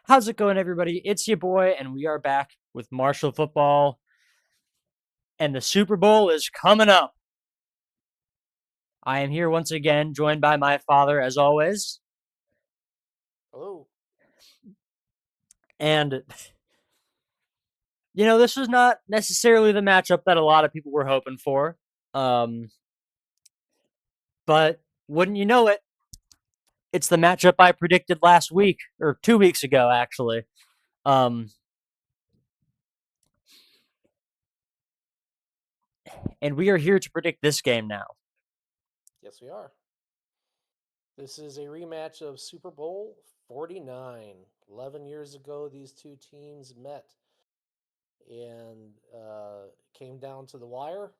How's it going, everybody? It's your boy, and we are back with Marshall football, and the Super Bowl is coming up. I am here once again, joined by my father, as always. Hello. And, this was not necessarily the matchup that a lot of people were hoping for. Um, but wouldn't you know it, it's the matchup I predicted last week, or 2 weeks ago, actually. Um, and we are here to predict this game now. Yes, we are. This is a rematch of Super Bowl 49. 11 years ago, these two teams met and came down to the wire.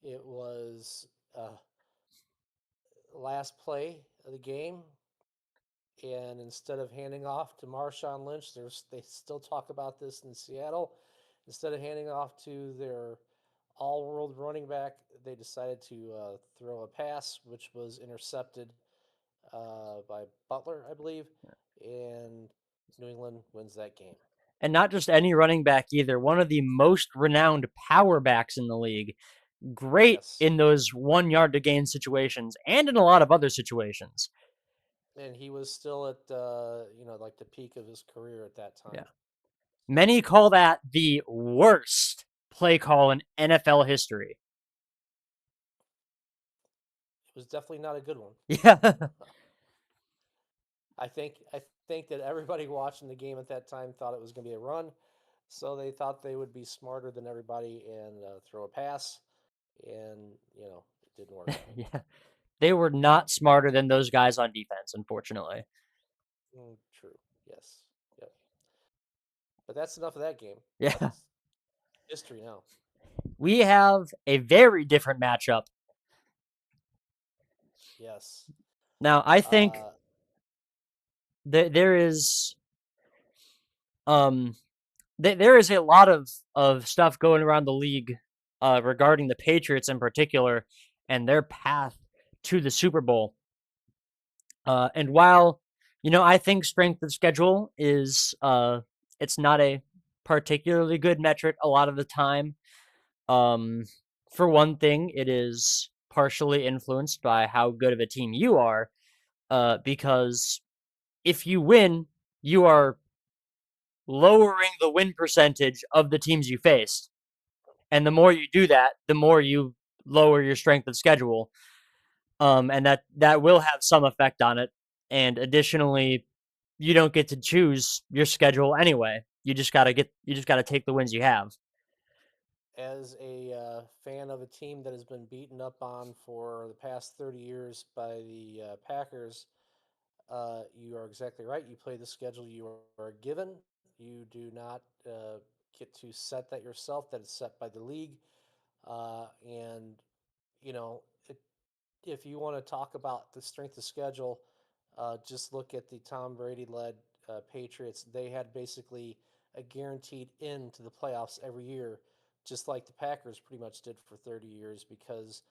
It was last play of the game. And instead of handing off to Marshawn Lynch, they still talk about this in Seattle. Instead of handing off to their all world running back, they decided to throw a pass, which was intercepted by Butler, I believe, and New England wins that game. And not just any running back either, one of the most renowned power backs in the league. Great Yes, in those 1 yard to gain situations and in a lot of other situations. and he was still at like the peak of his career at that Yeah. time. Many call that the worst play call in NFL history. It was definitely not a good one. Yeah. I think that everybody watching the game at that time thought it was going to be a run, so they thought they would be smarter than everybody and throw a pass, and it didn't work. Yeah. They were not smarter than those guys on defense, unfortunately. True. Yes. Yep. But that's enough of that game. Yeah. That's history now. We have a very different matchup. Yes. Now, I think Uh, that um there is a lot of stuff going around the league regarding the Patriots in particular and their path to the Super Bowl. And while I think strength of schedule is it's not a particularly good metric a lot of the time. Um, for one thing, it is partially influenced by how good of a team you are. Because if you win, you are lowering the win percentage of the teams you faced. And the more you do that, the more you lower your strength of schedule. And that will have some effect on it. And additionally, you don't get to choose your schedule anyway. You just gotta take the wins you have. as a fan of a team that has been beaten up on for the past 30 years by the Packers, you are exactly right. You play the schedule you are given. You do not get to set that yourself. That is set by the league. And you know, it, if you want to talk about the strength of schedule, just look at the Tom Brady led Patriots. They had basically a guaranteed in to the playoffs every year, just like the Packers pretty much did for 30 years because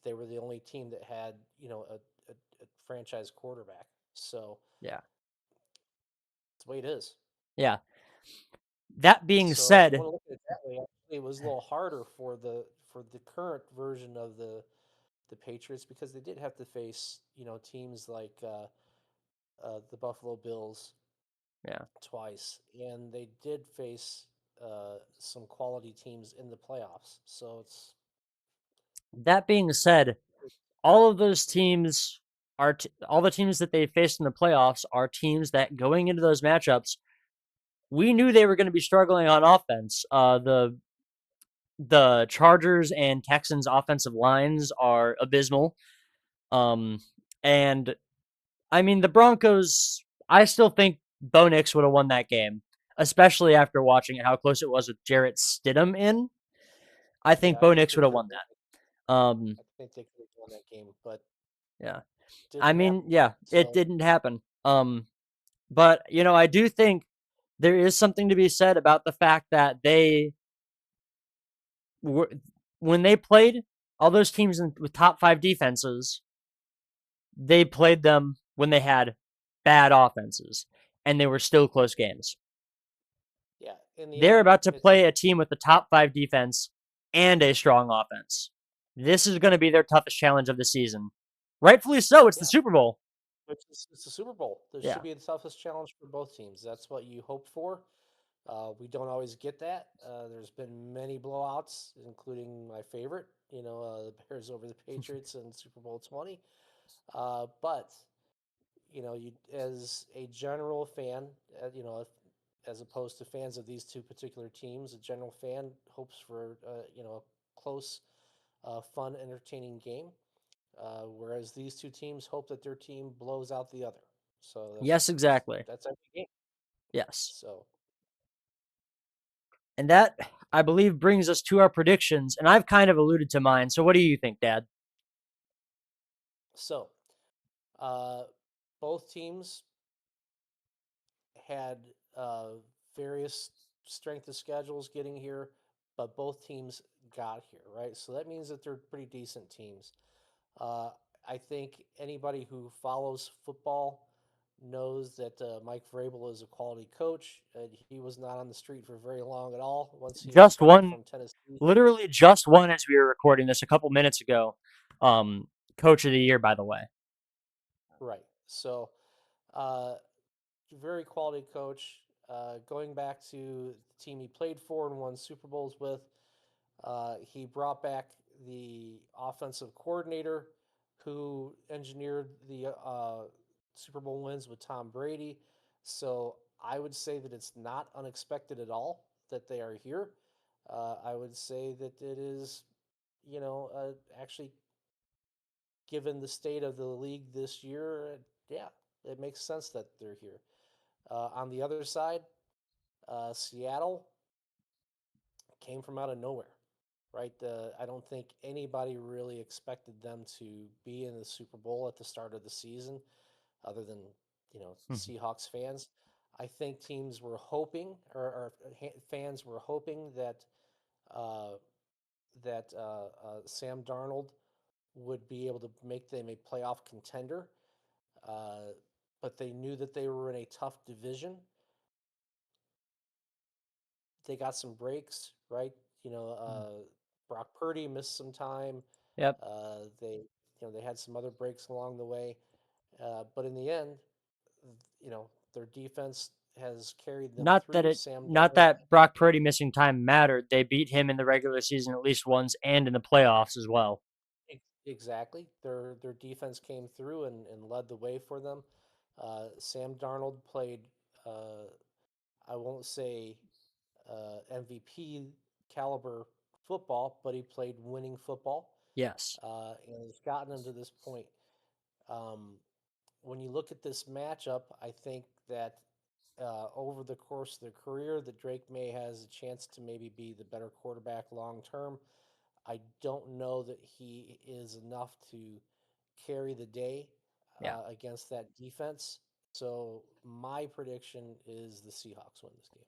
they were the only team that had, a franchise quarterback. So Yeah. that's the way it is. Yeah. That being So if you said, want to look at it that way, actually, it was a little harder for the current version of the Patriots because they did have to face teams like the Buffalo Bills yeah. twice, and they did face some quality teams in the playoffs. So it's That being said, all of those teams all the teams that they faced in the playoffs are teams that going into those matchups, we knew they were going to be struggling on offense. The Chargers and Texans offensive lines are abysmal. Um, and I mean the Broncos. I still think Bo Nix would have won that game, especially after watching how close it was with Jarrett Stidham in. I think yeah, I Bo think Nix they would have could have won won. that. I think they could have won that game, but Yeah. I didn't mean, happen. yeah, it So didn't happen. But I do think there is something to be said about the fact that they were when they played all those teams with top five defenses, they played them when they had bad offenses. and they were still close games. Yeah, in the They're end, about to it's a play a team with the top 5 defense and a strong offense. This is going to be their toughest challenge of the season. Rightfully so. It's the yeah, Super Bowl. which is it's the Super Bowl. This Yeah. should be the toughest challenge for both teams. That's what you hope for. We don't always get that. There's been many blowouts, including my favorite, the Bears over the Patriots in Super Bowl 20. But you as a general fan, as opposed to fans of these two particular teams, a general fan hopes for a close, fun, entertaining game. Whereas these two teams hope that their team blows out the other. So Yes, exactly. that's every game. Yes. So And that, I believe, brings us to our predictions. And I've kind of alluded to mine. So what do you think, Dad? so uh, both teams had various strength of schedules getting here, but both teams got here, right? So that means that they're pretty decent teams. Uh, I think anybody who follows football knows that Mike Vrabel is a quality coach. He was not on the street for very long at all once he Just returned one, from Tennessee. literally just one as we were recording this a couple minutes ago. Coach of the year, by the way. Right. So, uh, very quality coach. Going back to the team he played for and won Super Bowls with, he brought back the offensive coordinator who engineered the Super Bowl wins with Tom Brady. So I would say that it's not unexpected at all that they are here. I would say that it is, actually given the state of the league this year, yeah, it makes sense that they're here. On the other side, Seattle came from out of nowhere, right? I don't think anybody really expected them to be in the Super Bowl at the start of the season, other than Mhm. Seahawks fans. I think teams were hoping, or fans were hoping that uh, Sam Darnold would be able to make them a playoff contender, uh, but they knew that they were in a tough division. They got some breaks, right? Brock Purdy missed some time. Yep. They had some other breaks along the way, but in the end, their defense has carried them Not that through. it, Sam not Darnold, that Brock Purdy missing time mattered. They beat him in the regular season at least once and in the playoffs as well. exactly. Their defense came through and led the way for them. Sam Darnold played. Uh, I won't say MVP caliber football, but he played winning football, Yes. and has gotten them to this point. Um, when you look at this matchup, I think that over the course of their career, that Drake May has a chance to maybe be the better quarterback long term. I don't know that he is enough to carry the day Yeah. against that defense. So my prediction is the Seahawks win this game.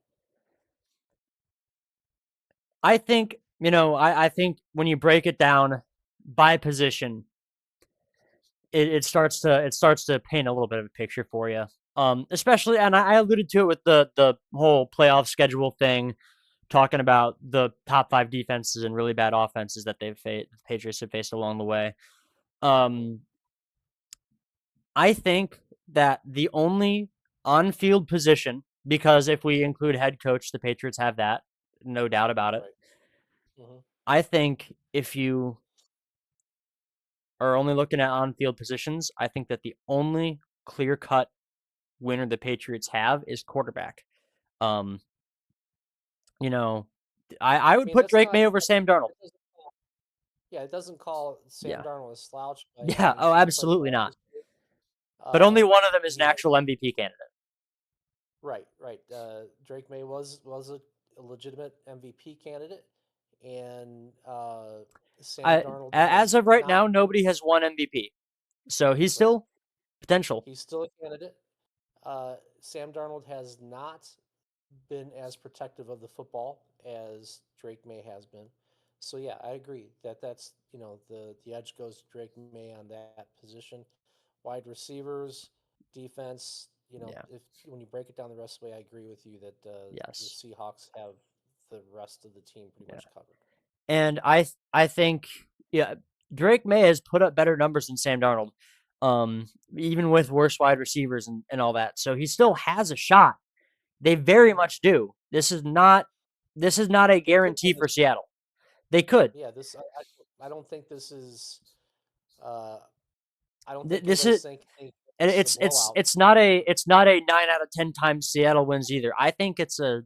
I think, I think when you break it down by position, it starts to paint a little bit of a picture for you. Especially, and I alluded to it with the whole playoff schedule thing, talking about the top 5 defenses and really bad offenses that the Patriots have faced along the way. Hmm. Um, I think that the only on-field position, because if we include head coach, the Patriots have that, no doubt about it. Right. Hmm. I think if you are only looking at on-field positions, I think that the only clear-cut winner the Patriots have is quarterback. Um, you know, I I would mean, put that's Drake not. May over Sam Darnold. That doesn't Yeah, it doesn't call Sam Yeah. Darnold a slouch by Yeah. any Oh, stretch of the absolutely not. imagination. But Uh, only one of them is an he actual MVP candidate. right, right. Drake May was a legitimate MVP candidate, and Sam Darnold As has of right not. now, nobody has won MVP, so he's Right, still potential. he's still a candidate. Sam Darnold has not been as protective of the football as Drake May has been. So yeah, I agree that that's the edge goes to Drake May on that position. Wide receivers, defense, Yeah. if when you break it down the rest of the way, I agree with you that the Yes. Seahawks have the rest of the team pretty Yeah. much covered. And I think, yeah, Drake May has put up better numbers than Sam Darnold, um, even with worse wide receivers and all that. So he still has a shot. They very much do. This is not a They could guarantee win for this. Seattle. They could. Yeah, I don't think this is. Uh, I don't think This is, anybody's thinking and this is a blowout. it's not a 9 out of 10 times Seattle wins either. I think it's a,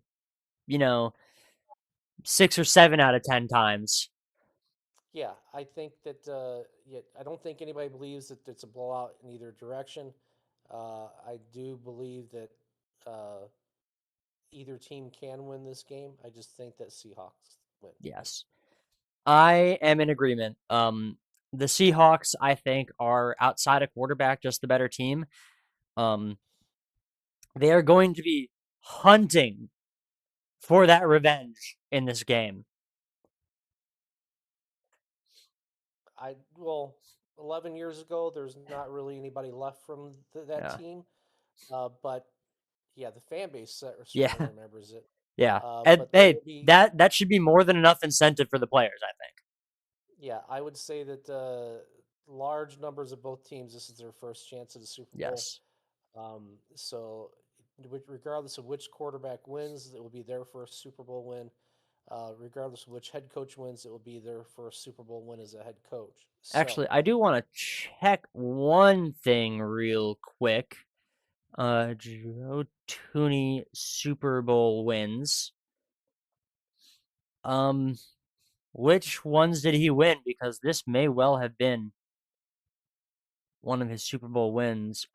you know, 6 or 7 out of 10 times. Yeah, I think that. Yeah, I don't think anybody believes that it's a blowout in either direction. I do believe that either team can win this game. I just think that Seahawks win. Yes. I am in agreement. The Seahawks, I think, are outside of quarterback just the better team. Um, they are going to be hunting for that revenge in this game. Well, 11 years ago, there's not really anybody left from that Yeah, team, but yeah, the fan base certainly yeah, remembers it. yeah. And But there hey, will be, that should be more than enough incentive for the players, I think. yeah, I would say that large numbers of both teams, this is their first chance at the Super Bowl. Yes. So, regardless of which quarterback wins, it will be their first Super Bowl win. Regardless of which head coach wins, it will be their first Super Bowl win as a head coach. So, Actually, I do want to check one thing real quick. Joe Tooney Super Bowl wins. Which ones did he win? Because this may well have been one of his Super Bowl wins.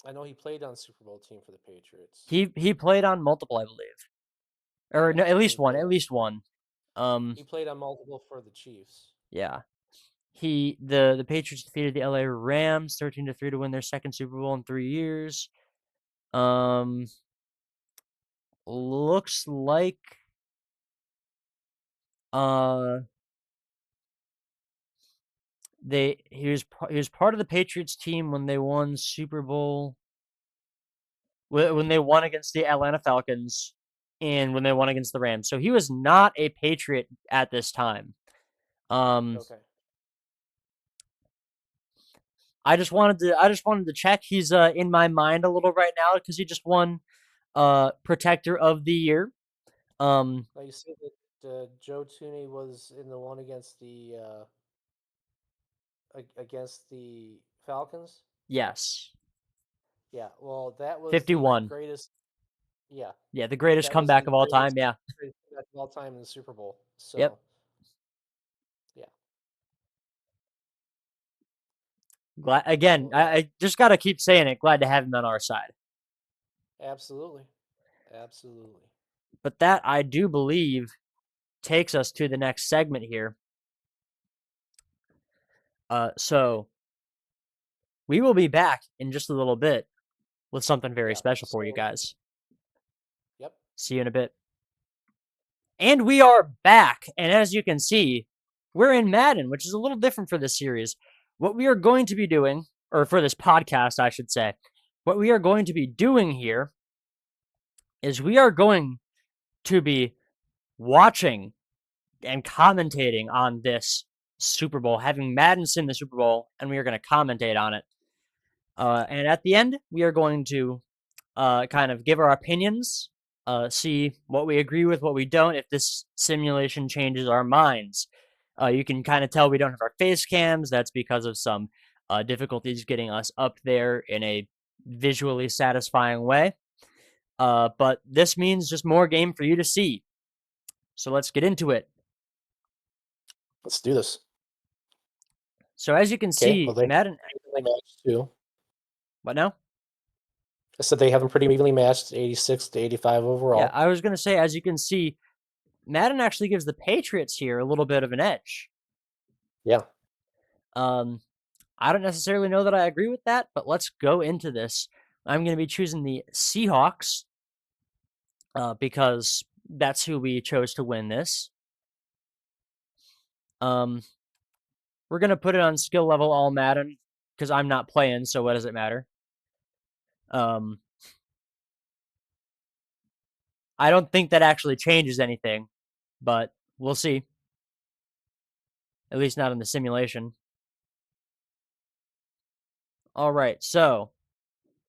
I know he played on Super Bowl team for the Patriots. He played on multiple, I believe, or Yeah, no, at and least one, at least one. he played on multiple for the Chiefs. Yeah. The Patriots defeated the LA Rams 13-3 to win their second Super Bowl in 3 years. Um, looks like uh he was part of the Patriots team when they won Super Bowl when they won against the Atlanta Falcons and when they won against the Rams. So he was not a Patriot at this time. Um, Okay. I just wanted to check. He's in my mind a little right now because he just won Protector of the Year. Now you said that Joe Tooney was in the one against the Falcons. Yes, Yeah, well, that was the 51. greatest. Yeah, Yeah, the greatest that was comeback the of all time. Yeah. greatest comeback of all time in the Super Bowl. Yep. So yeah, Glad again. so that I just gotta keep saying it. Glad to have him on our side. absolutely, absolutely. But that I do believe takes us to the next segment here. So we will be back in just a little bit with something very Yeah. special for you So guys. yep. See you in a bit. And we are back. And as you can see, we're in Madden, which is a little different for this series. What we are going to be doing, or for this podcast, I should say, what we are going to be doing here is we are going to be watching and commentating on this Super Bowl, having Madden sim the Super Bowl, and we are going to commentate on it. And at the end, we are going to kind of give our opinions, see what we agree with, what we don't, if this simulation changes our minds. You can kind of tell we don't have our face cams. That's because of some difficulties getting us up there in a visually satisfying way. But this means just more game for you to see. So let's get into it. Let's do this. So as you can Okay. Well, see, they Madden. evenly matched too. What now? I said they have them pretty evenly matched, 86 to 85 Yeah, overall. I was gonna say, as you can see, Madden actually gives the Patriots here a little bit of an edge. Yeah. Um, I don't necessarily know that I agree with that, but let's go into this. I'm going to be choosing the Seahawks because that's who we chose to win this. We're going to put it on skill level all Madden because I'm not playing, so what does it matter? I don't think that actually changes anything, but we'll see. At least not in the simulation. All right, so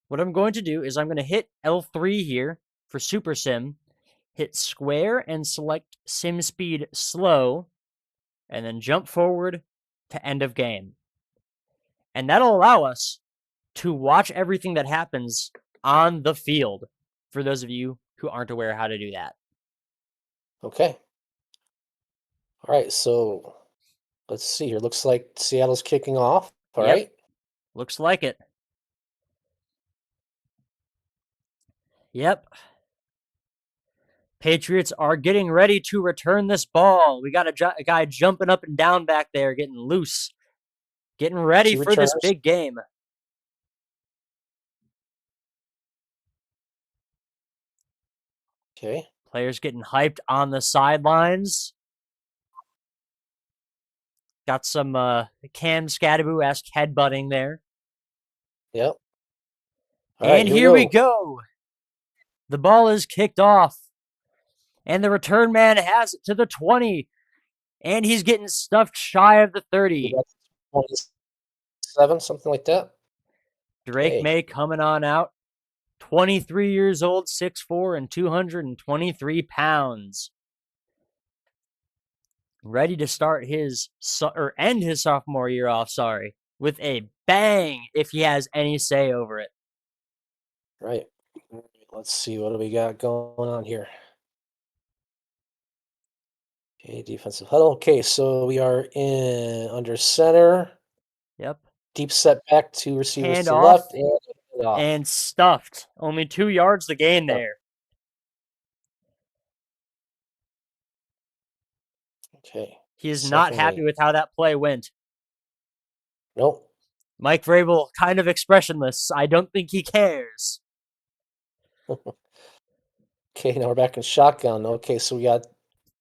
what I'm going to do is I'm going to hit L3 here for Super Sim, hit square and select sim speed slow, and then jump forward to end of game. And that'll allow us to watch everything that happens on the field, for those of you who aren't aware how to do that. Okay. All right, so let's see here. Looks like Seattle's kicking off. All Yep. right. Looks like it. Yep. Patriots are getting ready to return this ball. We got a guy jumping up and down back there, getting loose, getting ready Two for this returners. big game. Okay. Players getting hyped on the sidelines. Got some Cam Scadaboo-esque headbutting there. Yep. All right, And here we here we go. go. The ball is kicked off. And the return man has it to the 20. And he's getting stuffed shy of the 30. 27, something like that. Drake Okay. May coming on out. 23 years old, 6'4", and 223 pounds. Ready to start or end his sophomore year off, with a bang if he has any say over it. Right. Let's see, what do we got going on here? Okay, defensive huddle. Okay, so we are in under center. Yep. Deep set back, two receivers Hand to the off left, and hand off. and stuffed. Only 2 yards to gain Yep. there. Okay. He is not happy with how that play went. Nope. Mike Vrabel kind of expressionless. I don't think he cares. Okay, now we're back in shotgun. Okay, so we got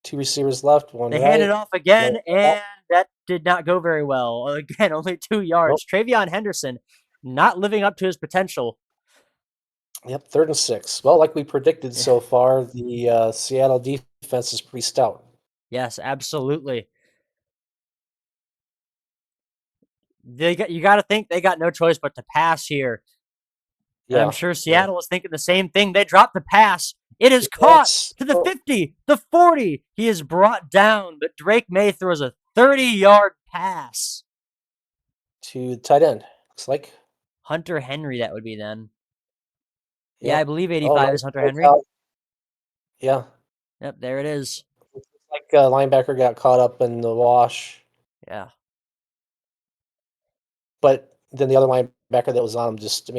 two receivers left, one They right. hand it off again, one and that did not go very well. Again, only 2 yards. Nope. Travion Henderson not living up to his potential. Yep, 3rd and 6. Well, like we predicted so far, the Seattle defense is pretty stout. Yes, absolutely. You got to think they got no choice but to pass here. And Yeah. I'm sure Seattle is thinking the same thing. They dropped the pass. It is caught That's to the 50, the 40. He is brought down, but Drake May throws a 30-yard pass. to tight end. Looks like Hunter Henry, that would be then. Yep. Yeah, I believe 85 is Hunter Henry. Yeah. Yep, there it is. Looks like linebacker got caught up in the wash. Yeah. But then the other linebacker that was on him just,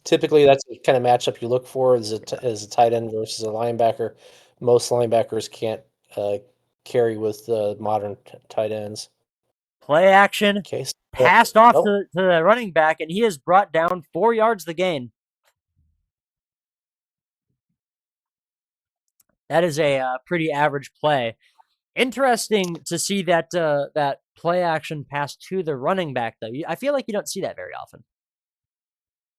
typically that's the kind of matchup you look for is a tight end versus a linebacker. Most linebackers can't carry with modern tight ends. Play action. Okay. Passed off to the running back, and he is brought down 4 yards the gain. That is a pretty average play. Interesting to see that that play action pass to the running back, though. I feel like you don't see that very often.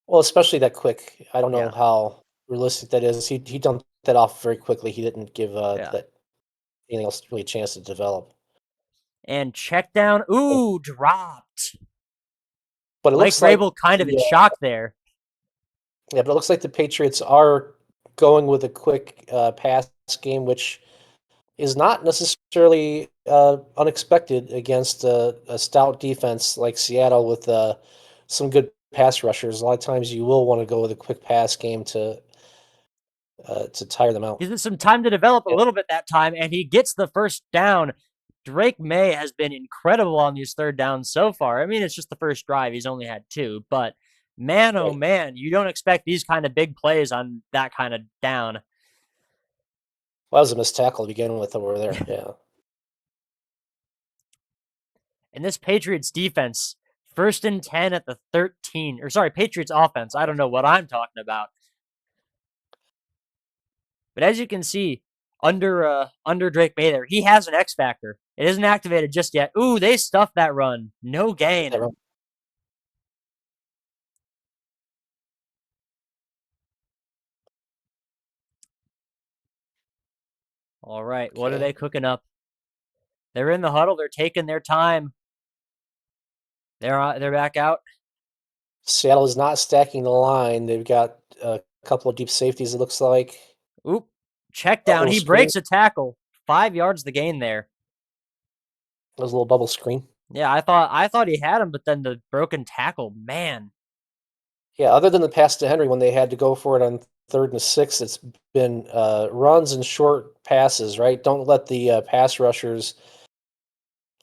Well, especially that quick. I don't know Yeah. how realistic that is. He dumped that off very quickly. He didn't give that anything else really a chance to develop. And check down. Ooh, dropped. But it Mike looks like Vrabel kind of in shock there. Yeah, but it looks like the Patriots are going with a quick pass game, which is not necessarily unexpected against a stout defense like Seattle with some good pass rushers. A lot of times you will want to go with a quick pass game to tire them out. Gives it some time to develop a little bit that time, and he gets the first down. Drake May has been incredible on these third downs so far. I mean, it's just the first drive. He's only had 2, but man, oh man, you don't expect these kind of big plays on that kind of down. Well, that was a missed tackle to begin with over there. Yeah. And this Patriots defense, 1st and 10 at the 13. Or sorry, Patriots offense. I don't know what I'm talking about. But as you can see, under Drake May there, he has an X factor. It isn't activated just yet. Ooh, they stuffed that run. No gain. All right, what are Okay. they cooking up? They're in the huddle. They're taking their time. They're back out. Seattle is not stacking the line. They've got a couple of deep safeties, it looks like. Oop, check down. Bubble He screen. breaks a tackle. 5 yards the gain there. That was a little bubble screen. Yeah, I thought he had him, but then the broken tackle, man. Yeah, other than the pass to Henry when they had to go for it on 3rd and 6, it's been runs and short passes, right? Don't let the pass rushers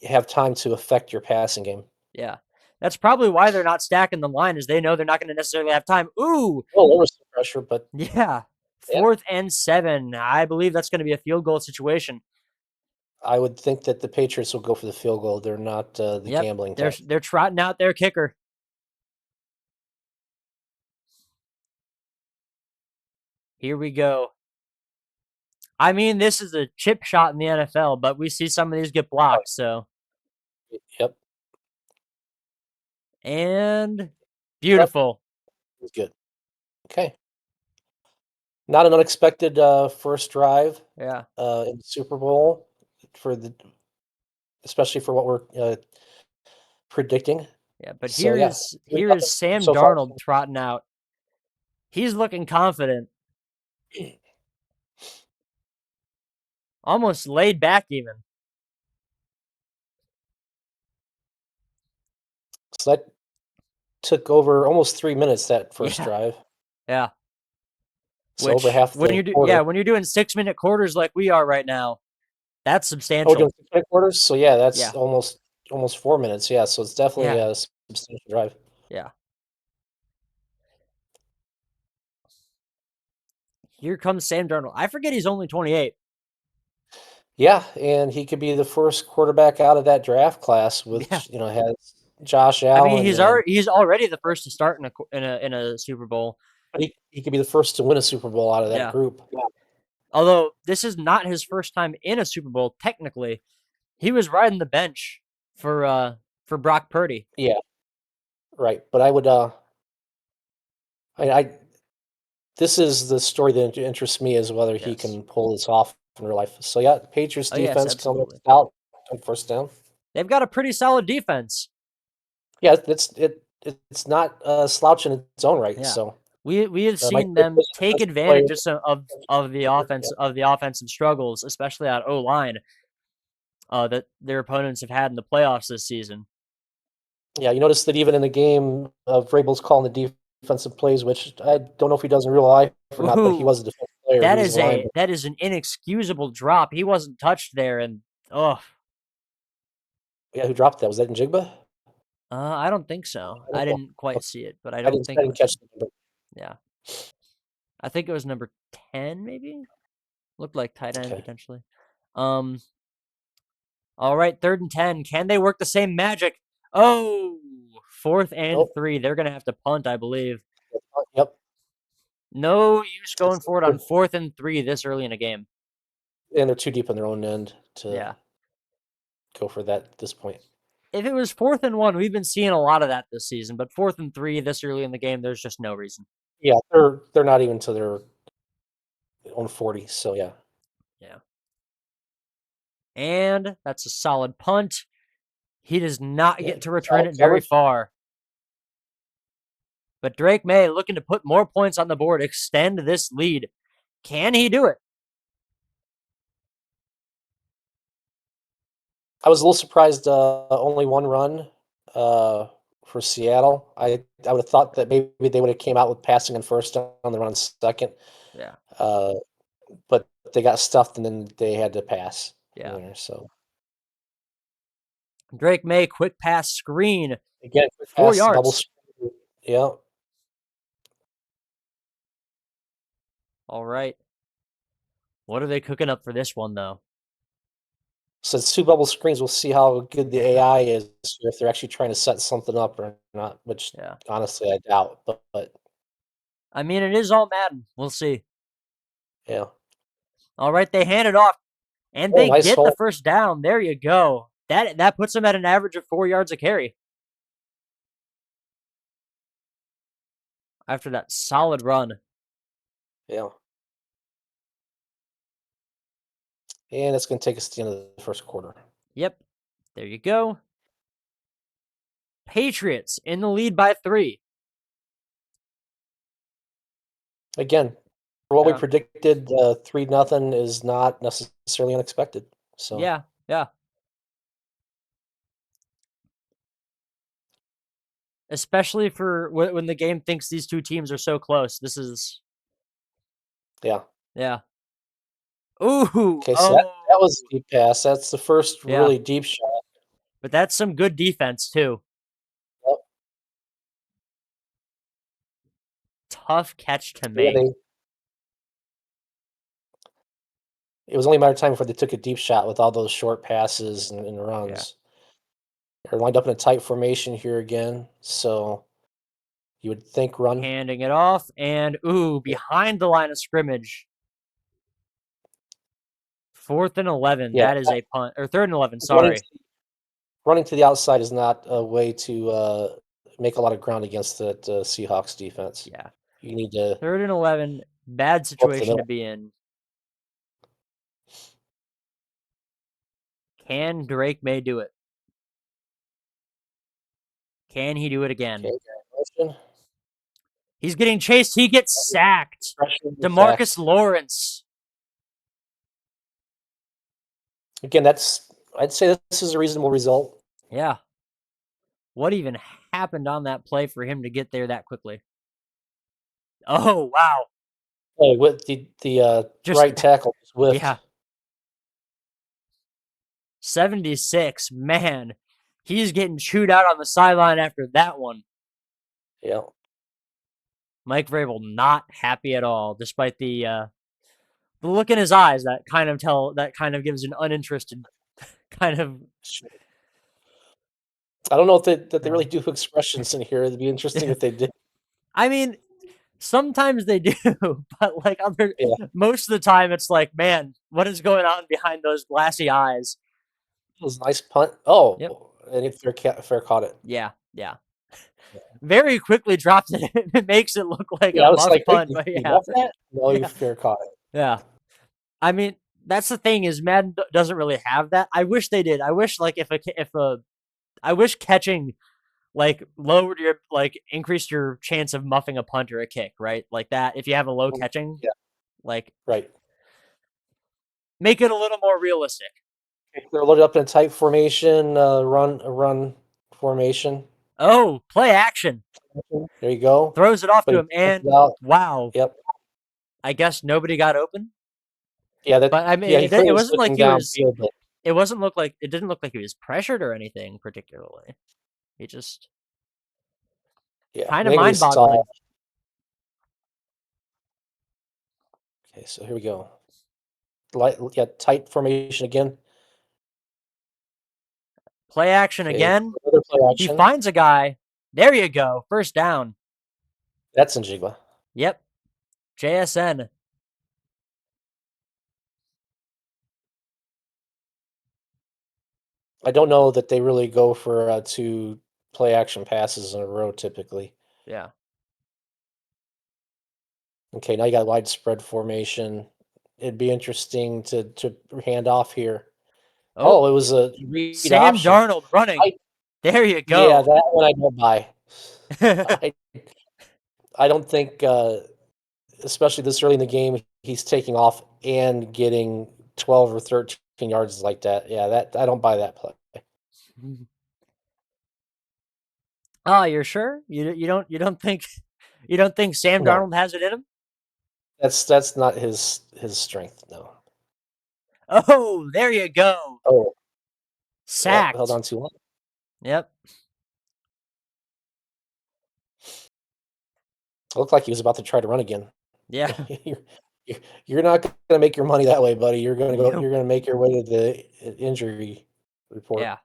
have time to affect your passing game. Yeah. That's probably why they're not stacking the line, is they know they're not going to necessarily have time. Ooh, Well, there was some pressure, but yeah. yeah, 4th and 7. I believe that's going to be a field goal situation. I would think that the Patriots will go for the field goal. They're not the Yep. gambling They're type. they're trotting out their kicker. Here we go. I mean, this is a chip shot in the NFL, but we see some of these get Oh, blocked, so. yep, And that beautiful. was good. Okay, not an unexpected first drive Yeah. in the Super Bowl for the, especially for what we're predicting. Yeah, but So here yeah, is three here is nothing Sam so far. Darnold trotting out. He's looking confident, almost laid back even. So that took over almost 3 minutes, that first Yeah. drive. Yeah. So over Which half when the you do quarter. yeah, when you're doing 6-minute quarters like we are right now, that's Oh, doing substantial. 6 minute quarters? So yeah, that's Yeah. almost 4 minutes. Yeah, so it's definitely Yeah. a substantial drive. Yeah. Here comes Sam Darnold. I forget he's only 28. Yeah, and he could be the first quarterback out of that draft class, Yeah. which has Josh I mean, Allen, and he's already the first to start in a Super Bowl. but he could be the first to win a Super Bowl out of that Yeah. group. Yeah. Although this is not his first time in a Super Bowl technically. He was riding the bench for Brock Purdy. Yeah, right. But I would I this is the story that interests me, is whether he Yes. can pull this off in real life. So yeah, Patriots Oh yes, defense coming up absolutely. stout on first down. They've got a pretty solid defense. Yeah, it's not a slouch in its own right. Yeah. So We have Mike seen them Davis, take defensive player. advantage of the Yeah. offensive struggles, especially at O line, that their opponents have had in the playoffs this season. Yeah, you notice that even in the game of Vrabel's calling the defensive plays, which I don't know if he does in real life or not, but he Ooh, was a defensive player. He was a linebacker. that is an inexcusable drop. He wasn't touched there, and oh, Yeah, who dropped that? Was that Njigba? I don't think so. I I don't know. didn't quite Okay. see it, but I I don't didn't think I it didn't was catch him. the number. Yeah, I think it was number 10, maybe. Looked like tight end Okay. potentially. Um, all right, 3rd and 10. Can they work the same magic? Oh, 4th and 3. They're gonna have to punt, I believe. Yep. No use going It's- for it on 4th and 3 this early in a game. And they're too deep on their own end to Yeah. go for that at this point. If it was 4th and 1, we've been seeing a lot of that this season. But 4th and 3 this early in the game, there's just no reason. Yeah, they're not even to their own 40. So yeah. Yeah. And that's a solid punt. He does not Yeah. get to return Solid it very coverage. far. But Drake May looking to put more points on the board, extend this lead. Can he do it? I was a little surprised, only one run for Seattle. I would have thought that maybe they would have came out with passing on first down, the run on second. Yeah. Uh, but they got stuffed and then they had to pass from Yeah. there. So Drake May, quick pass screen, again, quick four pass, bubble yards. screen. Yeah. All right. What are they cooking up for this one, though? So it's two bubble screens. We'll see how good the Yeah. AI is, if they're actually trying to set something up or not, which Yeah. honestly I doubt. But I mean, it is all Madden. We'll see. yeah. All right. They hand it off, and Oh, they nice get the hole. first down. There you go. That puts them at an average of 4 yards a carry after that solid run. Yeah. And it's going to take us to the end of the first quarter. Yep. There you go. Patriots in the lead by 3. Again, for what we Yeah. predicted, 3-0 is not necessarily unexpected. So, Yeah. Yeah. Especially for when the game thinks these two teams are so close. This is yeah. yeah. Ooh. Okay, so that Oh. was a deep pass. That's the first Yeah. really deep shot. But that's some good defense too. Yep. Tough catch to Yeah, make. it was only a matter of time before they took a deep shot with all those short passes and Yeah. runs. They're lined up in a tight formation here again, so you would think run. Handing it off and ooh, Yep. behind the line of scrimmage. 4th and 11. Yeah, That is a punt. Or 3rd and 11, running sorry. running to the outside is not a way to make a lot of ground against that Seahawks defense. Yeah. You need to 3rd and 11. Bad go up the situation to middle. be in. Can Drake May do it? Can he do it again? Okay, motion. He's getting chased. He gets sacked. Pressure and Demarcus sacks. Lawrence. Again, I'd say this is a reasonable result. Yeah. What even happened on that play for him to get there that quickly? Oh, wow. Oh, with the Just, right tackle just whiffed. yeah. 76. Man, he's getting chewed out on the sideline after that one. Yeah. Mike Vrabel not happy at all, despite the look in his eyes that kind of gives an uninterested kind of. Sure. I don't know if they Uh, really do expressions in here. It'd be interesting if they did. I mean, sometimes they do, but like Yeah, most of the time, it's like, man, what is going on behind those glassy eyes? it was a nice punt. Oh, Yep. and if fair caught it. Yeah. Yeah. Very quickly drops it. It makes it look like a Yeah, I was muff like, "Wait, punt, but you yeah. muff that?" No, you Yeah. fair caught it. Yeah. I mean, that's the thing is Madden doesn't really have that. I wish they did. I wish like I wish catching like lowered your like increased your chance of muffing a punt or a kick, right? Like that. If you have a low catching, Yeah, like right. make it a little more realistic. If they're loaded up in a tight formation, run formation. Oh, play action. There you go. Throws it off But to he him pulls it and out. wow. Yep. I guess nobody got open. Yeah, But I mean he it clearly was wasn't like looking he was downfield, but it didn't look like he was pressured or anything particularly. He just yeah, kind of maybe he saw. mind-boggling. Okay, so here we go. Yeah, tight formation again. Play action Okay, again. another play He action. finds a guy. There you go. First down. That's Njigba. Yep. JSN. I don't know that they really go for 2 play action passes in a row typically. Yeah. Okay, now you got widespread formation. It'd be interesting to hand off here. Oh, Oh, it was a read Sam option. Darnold running. I There you Yeah, go. that one I don't buy. I I don't think, especially this early in the game, he's taking off and getting 12 or 13 yards like that. Yeah, that I don't buy that play. Oh, you're sure? You don't think you don't think Sam No, Darnold has it in him? that's not his strength. No. Oh, there you go. Oh, yep, held Sacked. on too long. Yep. It looked like he was about to try to run again. Yeah. You're you're not gonna make your money that way, buddy. Nope. You're gonna make your way to the injury report. Yeah.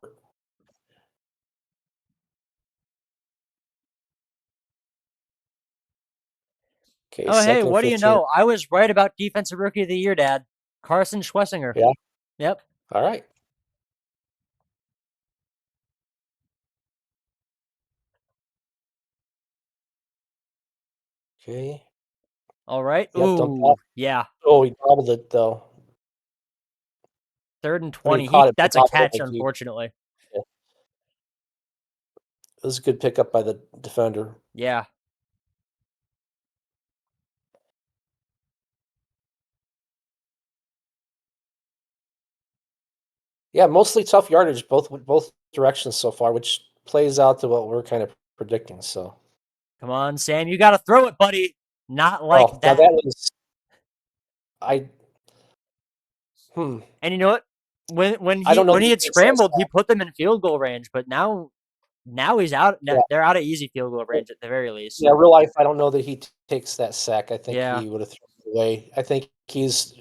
Okay, Oh, hey, 2nd and what do you 15. know? I was right about defensive rookie of the year, Dad. Carson Schwessinger. Yeah, Yep. alright. Okay. All right. Yep, dumped off. Ooh, yeah. Oh, he gobbled it, though. 3rd and I mean, he 20. caught it That's a top of it, catch, like, unfortunately. yeah. It was a good pickup by the defender. Yeah. Yeah, mostly tough yardage both directions so far, which plays out to what we're kind of predicting, so. Come on, Sam. You got to throw it, buddy. Not like Oh, now that. that was I hmm, And you know what? When I he don't know when that he he had takes that scrambled, he sack. put them in field goal range. But now he's out. Yeah, They're out of easy field goal range at the very least. yeah, real life, I don't know that he takes that sack. I think Yeah, he would have thrown it away. I think he's,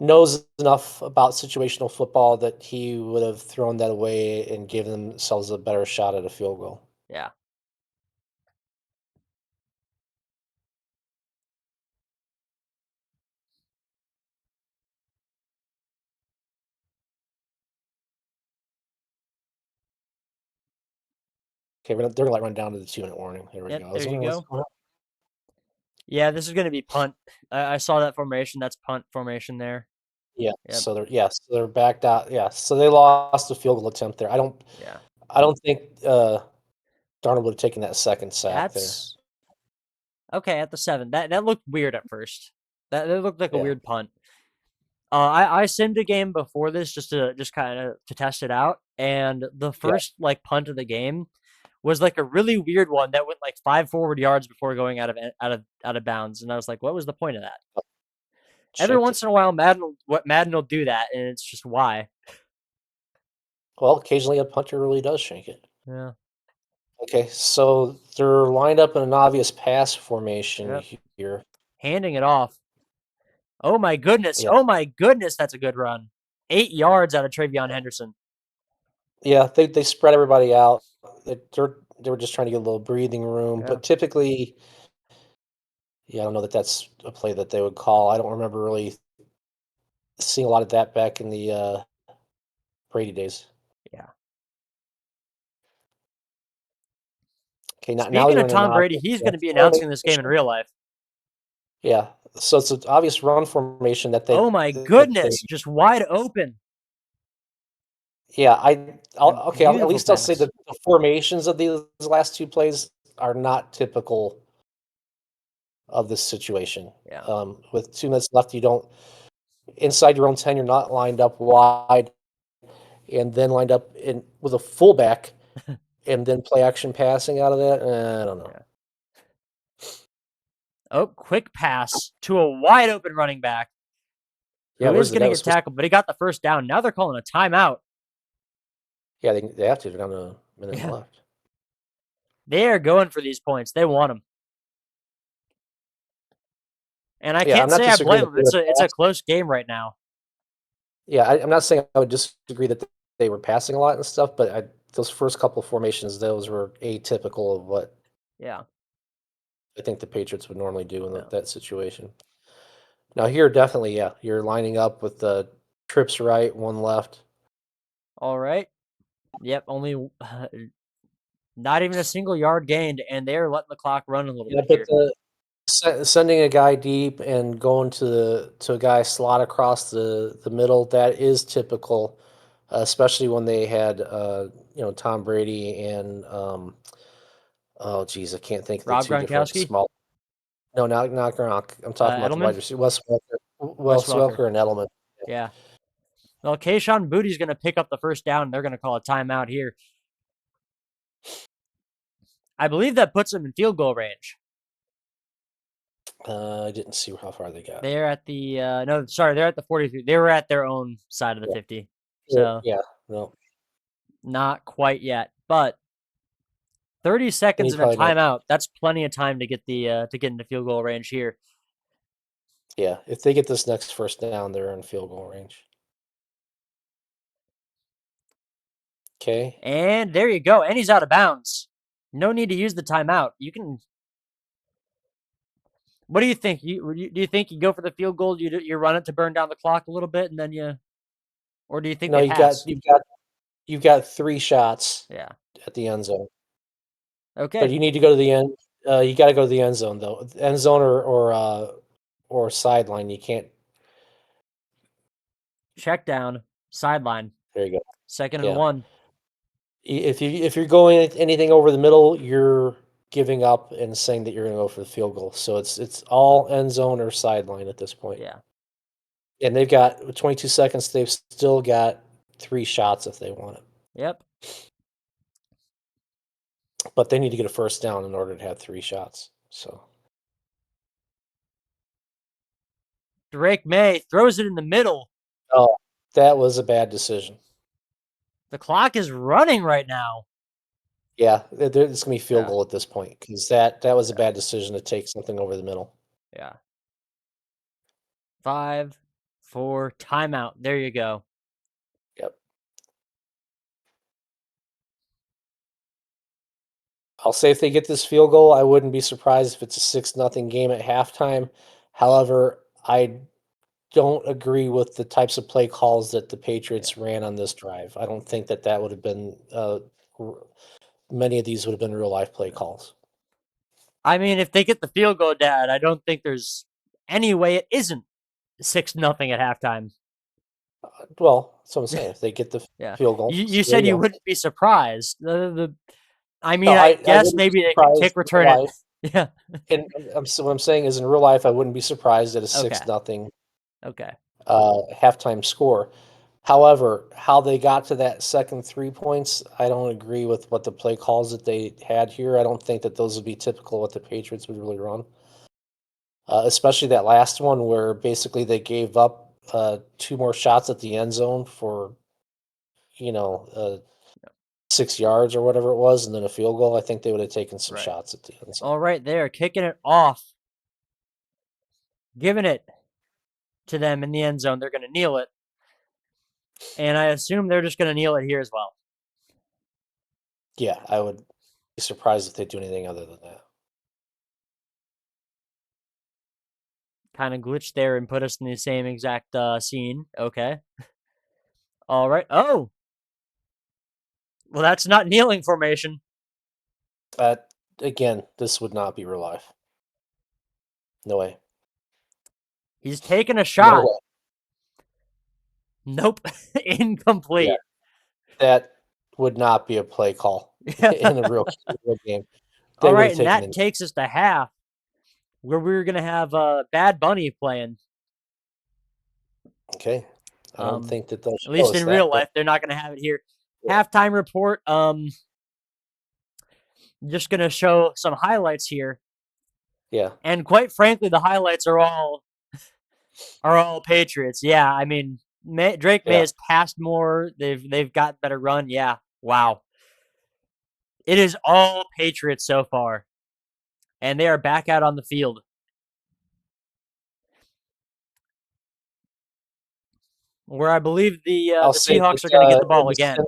knows enough about situational football that he would have thrown that away and given themselves a better shot at a field goal. yeah. Okay, they're gonna, like, run down to the 2-minute warning. Here we Yep. go. I was There you wondering what's go. going on. Yeah, this is gonna be punt. I saw that formation. That's punt formation there. Yep. So they're backed out. Yeah, so they lost the field goal attempt there. Yeah. I don't think, Darnold would have taken that second sack there. That's okay at the 7. That looked weird at first. That looked like a Yeah, weird punt. I simmed a game before this just kind of to test it out, and the yeah. first like punt of the game was like a really weird one that went like 5 forward yards before going out of bounds, and I was like, what was the point of that? Every Shanked it. once in a while, Madden will do that, and it's just why. Well, occasionally a punter really does shank it. Yeah. Okay, so they're lined up in an obvious pass formation Yep. here. Handing it off. Oh my goodness. Yeah, Oh my goodness. That's a good run. 8 yards out of Travion Henderson. yeah. They spread everybody out. They were just trying to get a little breathing room, Yeah. but typically, yeah, I don't know that that's a play that they would call. I don't remember really seeing a lot of that back in the Brady days. Yeah. Okay, now Speaking they're of in an Tom Brady, obvious he's going run to be announcing this game in formation. real life. Yeah, so it's an obvious run formation Oh my that they goodness. Just wide open. yeah, at Beautiful least I'll say pass. that the formations of these last 2 plays are not typical of this situation. Yeah. With 2 minutes left, you don't inside your own 10, you're not lined up wide and then lined up in with a fullback and then play action passing out of that, I don't know. Yeah. Oh, quick pass to a wide open running back Yeah, who is where's the going to guy was get supposed tackled, but he got the first down. Now they're calling a timeout. yeah, they have to, they're down to a minute Yeah. left. They are going for these points. They want them. And I Yeah, I'm can't not say I disagreeing blame that them. they It's a were close game right now. yeah, I'm not saying I would disagree that they were passing a lot and stuff, but those first couple of formations, those were atypical of what Yeah. I think the Patriots would normally do in Yeah. that situation. Now here, definitely, yeah, you're lining up with the trips right, one left. All right. Yep. Only not even a single yard gained, and they're letting the clock run a little Yeah, bit but here. sending a guy deep and going to a guy slot across the middle, that is typical, especially when they had Tom Brady and oh geez, I can't think of the Rob two different Gronkowski, small. No, not Gronk. I'm talking about the wide Edelman, receiver, Wes Wes Welker. Welker and Edelman. Yeah. Well, Kayshon Bootie's going to pick up the first down. They're going to call a timeout here. I believe that puts them in field goal range. I didn't see how far they got. They're at the no, sorry, they're at the 43. They were at their own side of the Yeah, 50. yeah, So, yeah, no, not quite yet, but 30 and seconds he and a probably knows. timeout. That's plenty of time to get to get into field goal range here. Yeah, if they get this next first down, they're in field goal range. Okay. And there you go. And he's out of bounds. No need to use the timeout. You can. What do you think? Do you think you go for the field goal? You run it to burn down the clock a little bit, and then or do you think No, they pass? you've got 3 shots Yeah. at the end zone, but Okay. you need to go to the end. You got to go to the end zone though. End zone or sideline. You can't. check down, sideline, There you go. 2nd and Yeah. 1. If you're going anything over the middle, you're giving up and saying that you're going to go for the field goal. So it's all end zone or sideline at this point. Yeah. And they've got with 22 seconds. They've still got 3 shots if they want it, Yep. but they need to get a first down in order to have 3 shots. So Drake May throws it in the middle. oh, that was a bad decision. The clock is running right now. Yeah, it's gonna be field Yeah. goal at this point because that was a bad decision to take something over the middle. Yeah. 5, 4, timeout. There you go. Yep. I'll say if they get this field goal, I wouldn't be surprised if it's a 6-0 game at halftime. However, I don't agree with the types of play calls that the Patriots ran on this drive. I don't think that would have been many of these would have been real life play calls. I mean, if they get the field goal, Dad, I don't think there's any way it isn't 6-0 at halftime. Well, that's what I'm saying. If they get the Yeah. field goal, You there said you you go. wouldn't be surprised. I No, mean, I I guess wouldn't be maybe they can surprised kick in real return it. life. Yeah. And what I'm saying is in real life, I wouldn't be surprised at a Okay. 6-0 Okay. halftime score. However, how they got to that second 3 points, I don't agree with what the play calls that they had here. I don't think that those would be typical what the Patriots would really run. Especially that last one where basically they gave up 2 more shots at the end zone for, you know, 6 yards or whatever it was, and then a field goal. I think they would have taken some Right. shots at the end zone. All right, there, kicking it off, giving it to them in the end zone. They're going to kneel it. And I assume they're just going to kneel it here as well. Yeah, I would be surprised if they do anything other than that. Kind of glitched there and put us in the same exact scene. Okay. All right. Oh. Well, that's not kneeling formation. Again, this would not be real life. No way. He's taking a No shot. way. Nope. Yeah, Incomplete. that would not be a play call in a real game. They All would right, have and taken that it. takes us to half, where we're gonna have Bad Bunny playing. Okay. I don't think that they'll At show least us in real that, but life, they're not gonna have it here. yeah. Halftime report. Just gonna show some highlights here, Yeah. and quite frankly, the highlights are all Patriots. Yeah, I mean, Drake May Yeah. has passed more. They've got better run. Yeah, wow. It is all Patriots so far, and they are back out on the field. Where I believe I'll the say Seahawks are going to get that the ball again.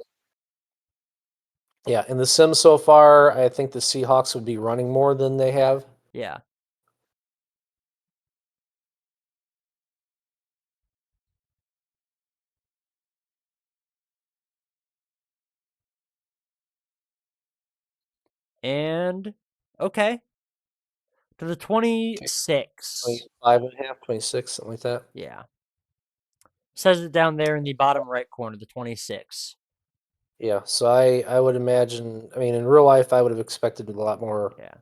in the sim so far, I think the Seahawks would be running more than they have. Yeah. And okay, to the 26. 25 and a half, 26, something like that. Yeah. Says it down there in the bottom right corner, the 26. Yeah, so I would imagine, I mean, in real life, I would have expected a lot more Yeah.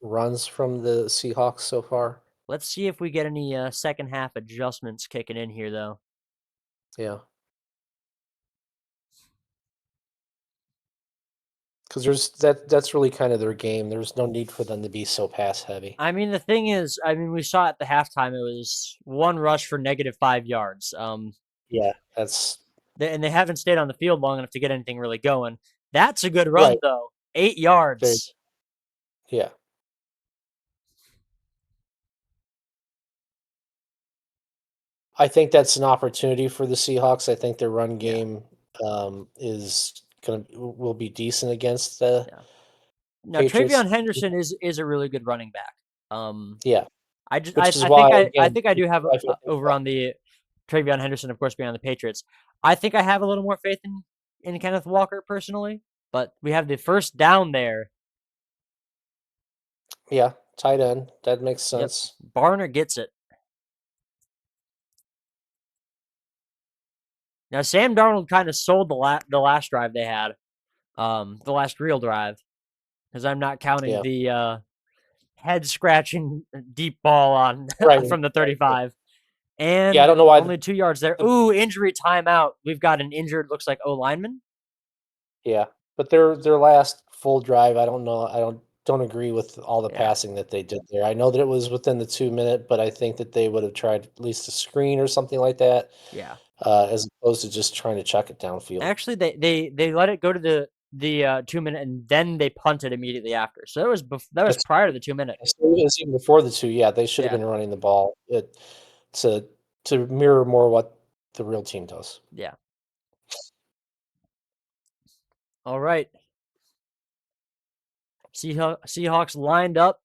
runs from the Seahawks so far. Let's see if we get any second half adjustments kicking in here, though. Yeah. Because that's really kind of their game. There's no need for them to be so pass heavy. I mean, the thing is, we saw at the halftime it was one rush for -5 yards. Yeah, that's And they haven't stayed on the field long enough to get anything really going. That's a good run, right. though. 8 Very, yards. yeah. I think that's an opportunity for the Seahawks. I think their run Yeah. game will be decent against the Yeah. Now, Patriots. Travion Henderson is a really good running back. Yeah, I just which is I why think I again think I do have I feel over on the Travion Henderson, of course, being on the Patriots. I think I have a little more faith in Kenneth Walker personally, but we have the first down there. yeah, tight end. That makes Yep, sense. Barner gets it. Now Sam Darnold kind of sold the last drive they had, the last real drive, because I'm not counting Yeah. the head scratching deep ball on Right. from the Exactly. 35, Yeah, I and don't know why only 2 yards there. the Ooh, injury timeout. We've got an injured, looks like O lineman. yeah, but their last full drive, I don't know. I don't agree with all the Yeah, passing that they did there. I know that it was within the 2 minute, but I think that they would have tried at least a screen or something like that, yeah. as opposed to just trying to chuck it downfield. Actually, they let it go to the 2 minute, and then they punted immediately after. So that was That's prior to the 2 minute. so it was even before the two. Yeah, they should have Yeah, been running the ball to to mirror more what the real team does. yeah. All right. Seahawks lined up.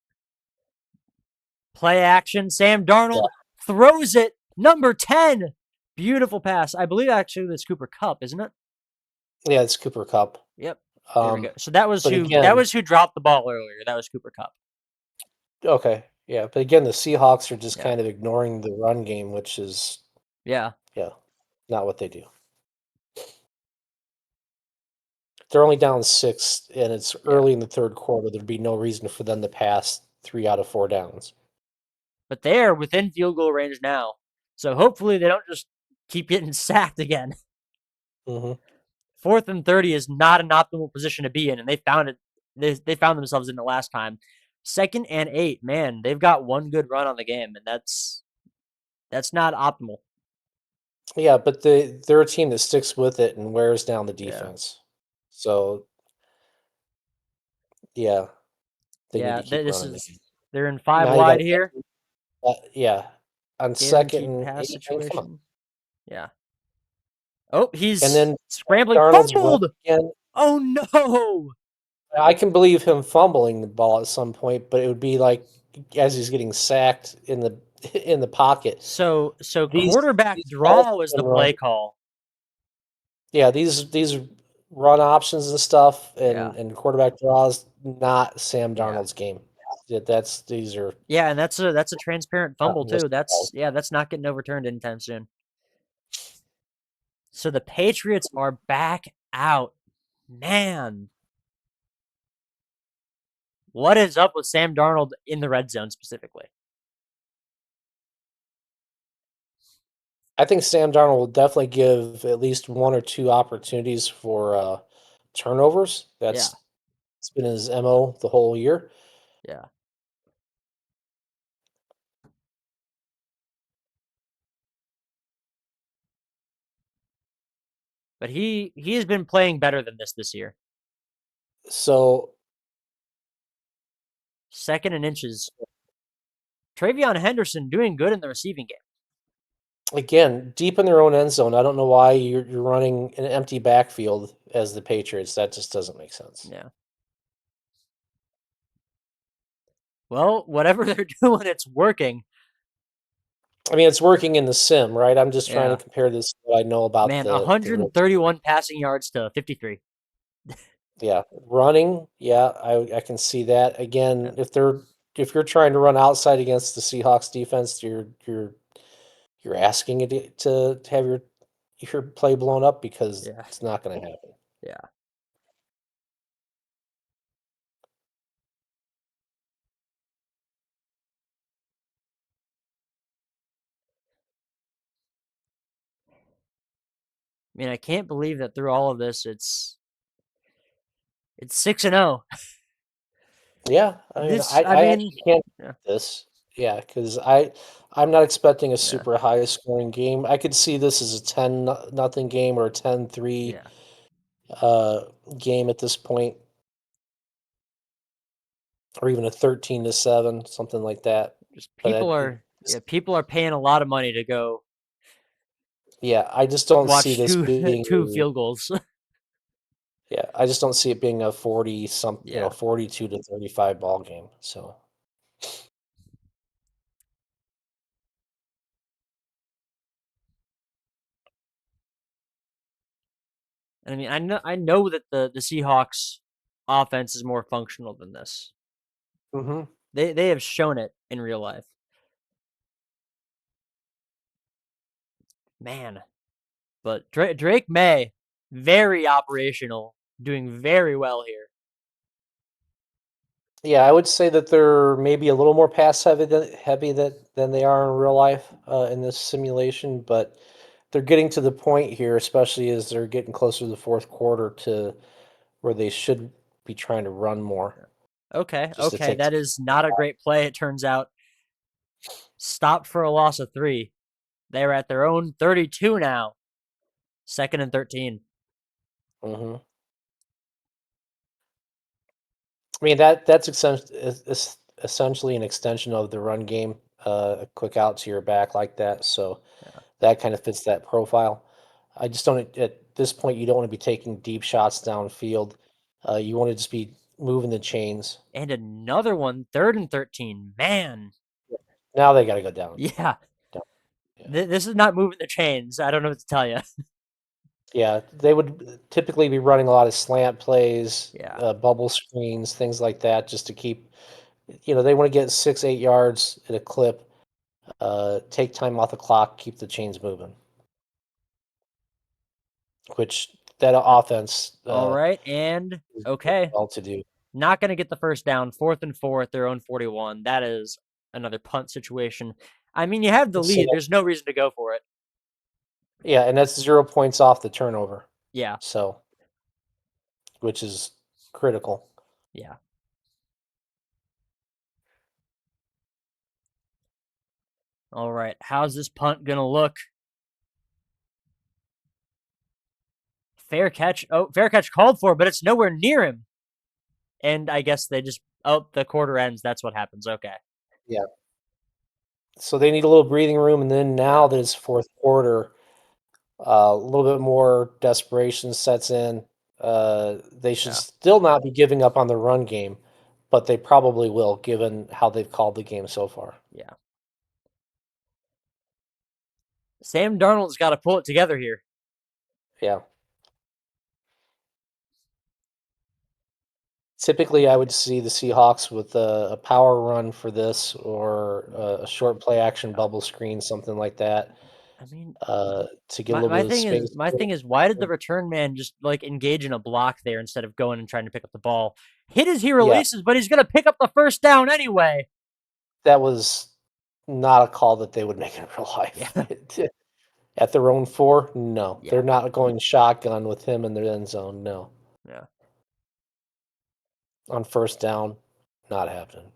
Play action. Sam Yeah, Darnold throws it. Number 10. Beautiful pass. I believe actually that's Cooper Cup, isn't it? yeah, it's Cooper Cup. Yep. There we Um, go. So that was but that again, was who dropped the ball earlier. That was Cooper Cup. okay, yeah, but again, the Seahawks are just Yeah. kind of ignoring the run game, which is Yeah. yeah, not what they do. They're only down 6, and it's Yeah. early in the 3rd quarter. There'd be no reason for them to pass 3 out of 4 downs. But they are within field goal range now. So hopefully they don't just keep getting sacked again. Mhm. 4th and 30 is not an optimal position to be in, and they found it. They found themselves in it last time. 2nd and 8, man, they've got one good run on the game, and that's not optimal. Yeah, but they're a team that sticks with it and wears down the Yeah. defense. So, yeah, they need Yeah, to keep this running the is game. they're in 5 Now you got wide here. yeah, on 2nd Guaranteed and pass 8, I mean, come on. situation. Yeah. Oh, And he's then scrambling. Darnold's run Fumbled. again. Oh no. I can believe him fumbling the ball at some point, but it would be like as he's getting sacked in the in the pocket. So These quarterback these balls draw was have the been run. play call. Yeah, these run options and stuff Yeah. and quarterback draws, not Sam Yeah. Darnold's game. Yeah, that's these are Yeah, and that's a transparent not fumble too. risky That's balls. yeah, that's not getting overturned anytime soon. So the Patriots are back out. Man, what is up with Sam Darnold in the red zone specifically? I think Sam Darnold will definitely give at least 1 or 2 opportunities for, turnovers. Yeah. That's it's been his MO the whole year. Yeah. But he has been playing better than this year. So, 2nd and inches. Travion Henderson doing good in the receiving game. again, deep in their own end zone, I don't know why you're running an empty backfield as the Patriots. That just doesn't make sense. Yeah. Well, whatever they're doing, it's working. I mean, it's working in the sim, right? I'm just trying to Yeah. compare this to what I know about Man, the real team. 131 passing yards to 53. Yeah, running, yeah, I can see that. Yeah. Again, if you're trying to run outside against the Seahawks defense, you're asking it to have your play blown up because Yeah. it's not going to happen. Yeah. I mean, I can't believe that through all of this, it's 6-0. Yeah, I mean, This, I I mean, actually can't yeah, this. Yeah, because I'm not expecting a yeah, super high scoring game. I could see this as a 10 nothing game or a 10-3 yeah. uh game at this point, or even a 13-7, something like that. Just But people are, yeah, people are paying a lot of money to go yeah, I just don't see watch this two being two field goals. yeah, I just don't see it being a 40 some, Yeah, 42-35 ball game. So, and I mean, I know that the Seahawks offense is more functional than this. mhm. They have shown it in real life. Man, But Drake May, very operational, doing very well here. Yeah, I would say that they're maybe a little more pass heavy than they are in real life in this simulation, but they're getting to the point here, especially as they're getting closer to the fourth quarter, to where they should be trying to run more, Okay, just to okay, take. that is not a great play, it turns out. Stopped for a loss of 3. They're at their own 32 now. 2nd and 13. Hmm. I mean that's essentially an extension of the run game, a quick out to your back like that. So Yeah. that kind of fits that profile. I just don't at this point you don't want to be taking deep shots downfield. You want to just be moving the chains. And another one, 3rd and 13. Man, Now they got to go down. yeah. Down. Yeah. This is not moving the chains. I don't know what to tell you. Yeah, they would typically be running a lot of slant plays, Yeah. bubble screens, things like that, just to keep. They want to get 6, 8 yards at a clip. Take time off the clock, keep the chains moving. Which that offense All right, and is doing okay. well to do. Not going to get the first down. 4th and 4 at their own 41. That is another punt situation. I mean, you have the So lead. There's no reason to go for it. yeah, and that's 0 points off the turnover. Yeah. So, which is critical. Yeah. All right. How's this punt going to look? Fair catch. Oh, fair catch called for, but it's nowhere near him. And I guess they just, oh, the quarter ends. That's what happens. Okay. Yeah. So they need a little breathing room, and then now Yeah. that it's fourth quarter, a little bit more desperation sets in. They should Yeah. still not be giving up on the run game, but they probably will, given how they've called the game so far. Yeah. Sam Darnold's got to pull it together here. Yeah. Typically, I would see the Seahawks with a power run for this, or a short play action bubble screen, something like that, I mean, to get a my, little my bit of thing is space. my thing is why did the return man just like engage in a block there instead of going and trying to pick up the ball? Hit as he Yeah, releases, but he's gonna pick up the first down anyway. that was not a call that they would make in real life. Yeah. At their own 4, no. Yeah. They're not going shotgun with him in their end zone, no. Yeah. On first down, not happening.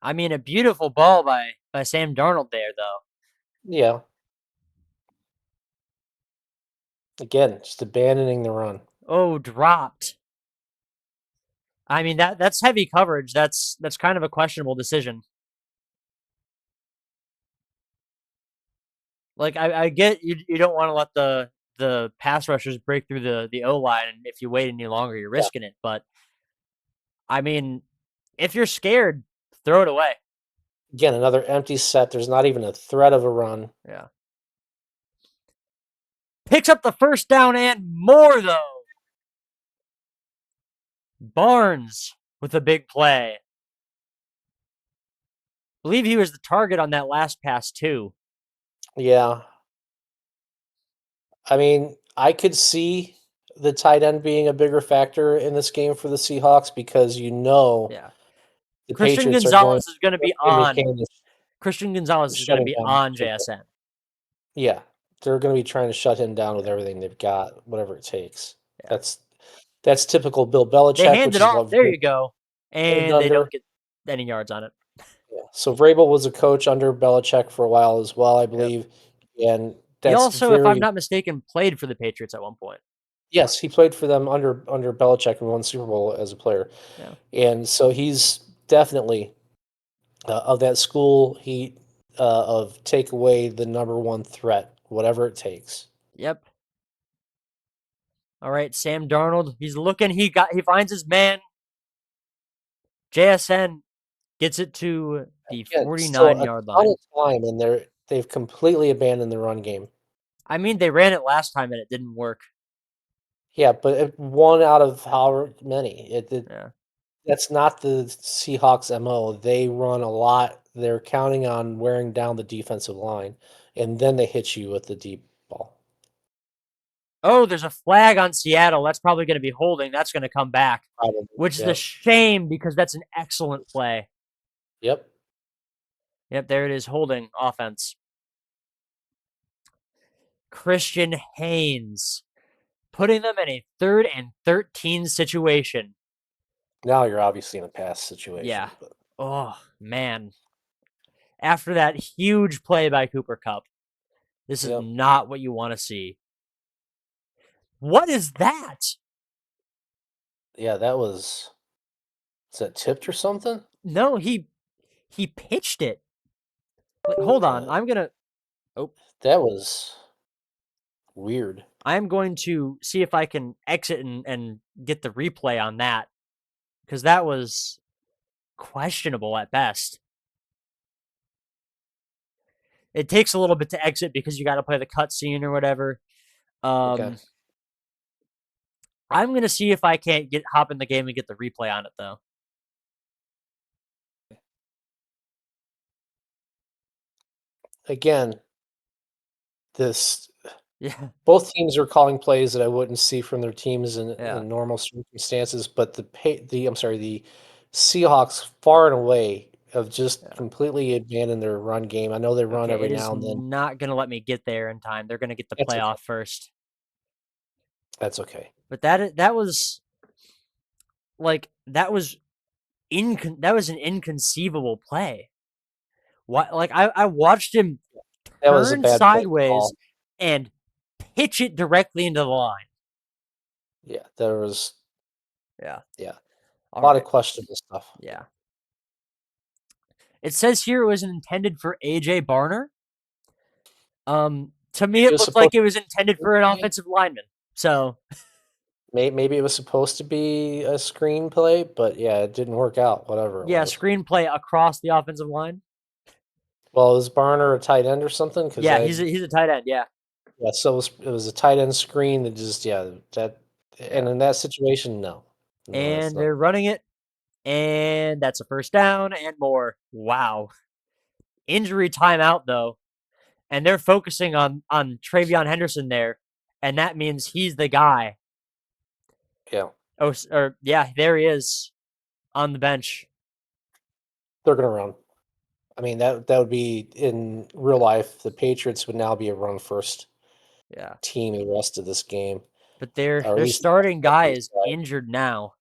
I mean, a beautiful ball by Sam Darnold there, though. Yeah. Again, just abandoning the run. Oh, dropped. I mean that's heavy coverage. That's kind of a questionable decision. Like I get you don't want to let the pass rushers break through the O line, and if you wait any longer, you're Yeah. risking it. But I mean, if you're scared, throw it away. Again, another empty set. There's not even a threat of a run. Yeah. Picks up the first down and more though. Barnes with a big play. Believe he was the target on that last pass too. Yeah. I mean, I could see the tight end being a bigger factor in this game for the Seahawks, because Yeah. the Christian Patriots are going Gonzalez is going to be McCain on. Christian Gonzalez is going to shutting be down. on JSN. Yeah, they're going to be trying to shut him down with everything they've got, whatever it takes. Yeah. That's typical Bill They Belichick, hand which it is off. what There you go. And they under. don't get any yards on it. Yeah. So Vrabel was a coach under Belichick for a while as well, I Yep. believe, and He that's also, if I'm very. not mistaken, played for the Patriots at one point. Yes, he played for them under Belichick and won Super Bowl as a player, Yeah. and so he's definitely of that school. Of take away the number one threat, whatever it takes. Yep. All right, Sam Darnold. He's looking. He finds his man. JSN gets it to the Yeah, still 49 a yard ton line. of time, and they've completely abandoned the run game. I mean, they ran it last time and it didn't work. Yeah, but one out of however many. Yeah. that's not the Seahawks MO. They run a lot. They're counting on wearing down the defensive line, and then they hit you with the deep ball. Oh, there's a flag on Seattle. That's probably going to be holding. That's going to come back, Probably. which is a Yep. shame because that's an excellent play. Yep. Yep, there it is, holding offense. Christian Haynes, putting them in a 3rd and 13 situation. Now you're obviously in a pass Yeah. situation. But Oh, man. After that huge play by Cooper Kupp, this is yep. not what you want to see. What is that? Yeah, that was. Is that tipped or something? No, he pitched it. Wait, hold on. Uh, I'm gonna. Oh, that was weird. I'm going to see if I can exit and get the replay on that because that was questionable at best. It takes a little bit to exit because you got to play the cutscene or whatever. Okay. I'm gonna see if I can't hop in the game and get the replay on it though. Again, this Yeah, both teams are calling plays that I wouldn't see from their teams yeah. in normal circumstances, but the Seahawks far and away have just Yeah. completely abandoned their run game. I know they run Okay, every it is now and then. not gonna let me get there in time. They're gonna get the That's okay. playoff first. That's okay. But that was like that was an inconceivable play. What like I watched him That was a turn bad play sideways call. and pitch it directly into the line. Yeah, there was Yeah. yeah, a All lot of right. questionable stuff. Yeah. It says here it was intended for AJ Barner. To me It it was looked like supposed it was intended for an to offensive lineman. So, maybe it was supposed to be a screenplay, but yeah, it didn't work out. Whatever it yeah, was. screenplay across the offensive line. Well, is Barner a tight end or something? Because Yeah, I he's a tight end, yeah. yeah, so it was a tight end screen that just yeah that and Yeah. in that situation, no, no, that's And not. they're running it and that's a first down and more. Wow. Injury timeout though. And they're focusing on Travion Henderson there, and that means he's the guy. Yeah, Oh, or yeah, there he is on the bench. they're gonna run. I mean that would be in real life. The Patriots would now be a run first Yeah, team the rest of this game, but or at their least the rest starting of guy this is drive. injured now,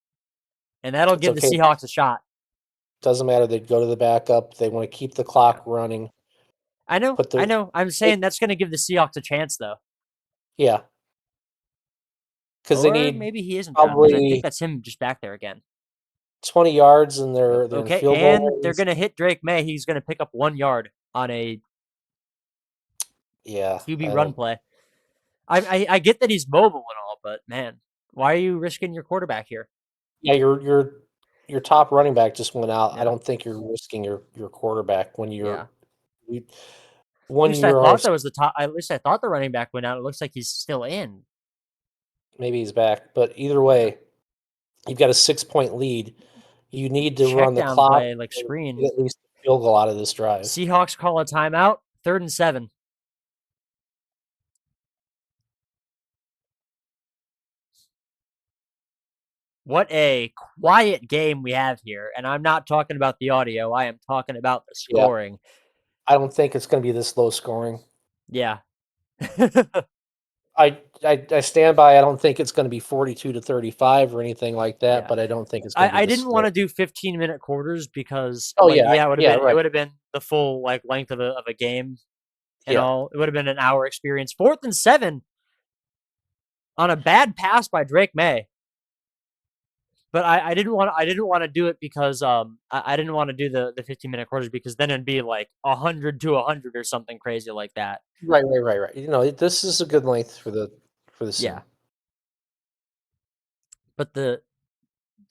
and that'll It's give the okay. Seahawks a shot. Doesn't matter. They'd go to the backup. They want to keep the Yeah, clock running. I know, Put I the know. I'm they, saying that's going to give the Seahawks a chance though, yeah, because they or need maybe he isn't down because I think probably that's him just back there again. 20 yards, and they're in Okay, field goal and they're range. going to hit Drake May. He's going to pick up 1 yard on a Yeah, QB I run don't. play. I get that he's mobile and all, but man, why are you risking your quarterback here? Yeah, your top running back just went out. I Yeah, don't think you're risking your quarterback when yeah. you- At when least I you are thought that was the top. At least I thought the running back went out. It looks like he's still in. maybe he's back, but either Yeah. way, you've got a 6 point lead. You need to Check run the down clock play, like and screen. get at least a field goal out of this drive. Seahawks call a timeout. 3rd and 7. What a quiet game we have here. And I'm not talking about the audio. I am talking about the Yeah, scoring. I don't think it's going to be this low scoring. Yeah. I stand by. I don't think it's going to be 42-35 or anything like that, Yeah. but I don't think it's going to be I this didn't want slow. to do 15-minute quarters because Oh like yeah, yeah, yeah, it right. would have been the full like length of a game and Yeah, all. It would have been an hour experience. 4th and 7 on a bad pass by Drake May. But I didn't want to do it because I didn't want to do the 15-minute quarters because then it'd be like 100 to 100 or something crazy like that. right. This is a good length for the Yeah. sim. But the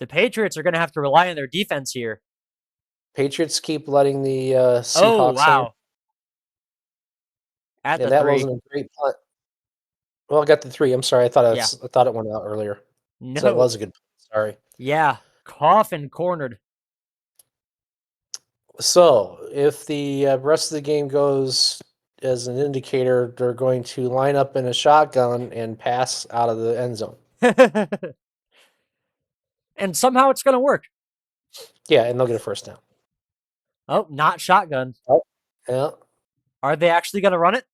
Patriots are gonna have to rely on their defense here. Patriots keep letting the Oh Seahawks in, wow. At the and that 3. wasn't a great punt. Well, I got the three. I'm sorry. Yeah. I thought it went out earlier. So that No. was a good punt. Sorry. Yeah. Coffin cornered. So, if the rest of the game goes as an indicator, they're going to line up in a shotgun and pass out of the end zone. And somehow it's going to work. Yeah, and they'll get a first down. Oh, not shotgun. Oh, yeah. Are they actually going to run it?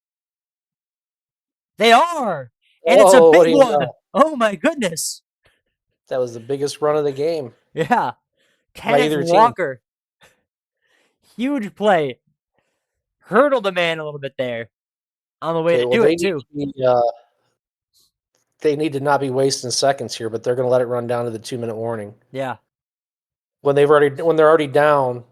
They are. And it's a Oh, what do big you one. know? Oh my goodness. That was the biggest run of the game Yeah. by Kenneth either team. Walker. Huge play. Hurdled the man a little bit there on the way Okay, to well do it, too. they need to not be wasting seconds here, but they're going to let it run down to the 2-minute warning Yeah. when they're already down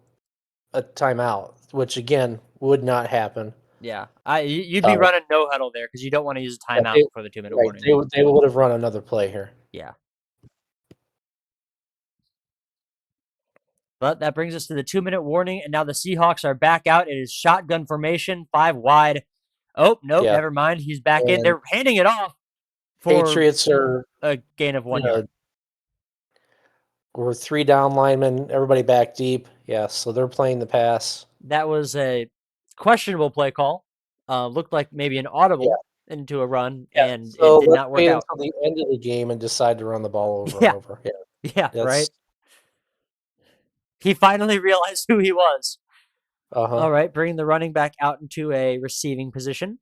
a timeout, which again would not happen. Yeah. You'd be Uh, running no huddle there because you don't want to use a yeah, timeout before the 2-minute right, warning. they would have run another play here. Yeah. But that brings us to the 2-minute warning, and now the Seahawks are back out. It is shotgun formation, 5 wide. Oh, nope, Yeah, never mind. He's back in. and They're handing it off for Patriots are a gain of 1 you know, yard. we're 3 down linemen, everybody back deep. Yeah, so they're playing the pass. That was a questionable play call. Looked like maybe an Yeah, audible into a run, yeah. and it So did let's not work wait out. until the end of the game and decide to run the ball over and Yeah, over. Yeah, yeah, right. that's He finally realized who he was. uh-huh. All right, bringing the running back out into a receiving position.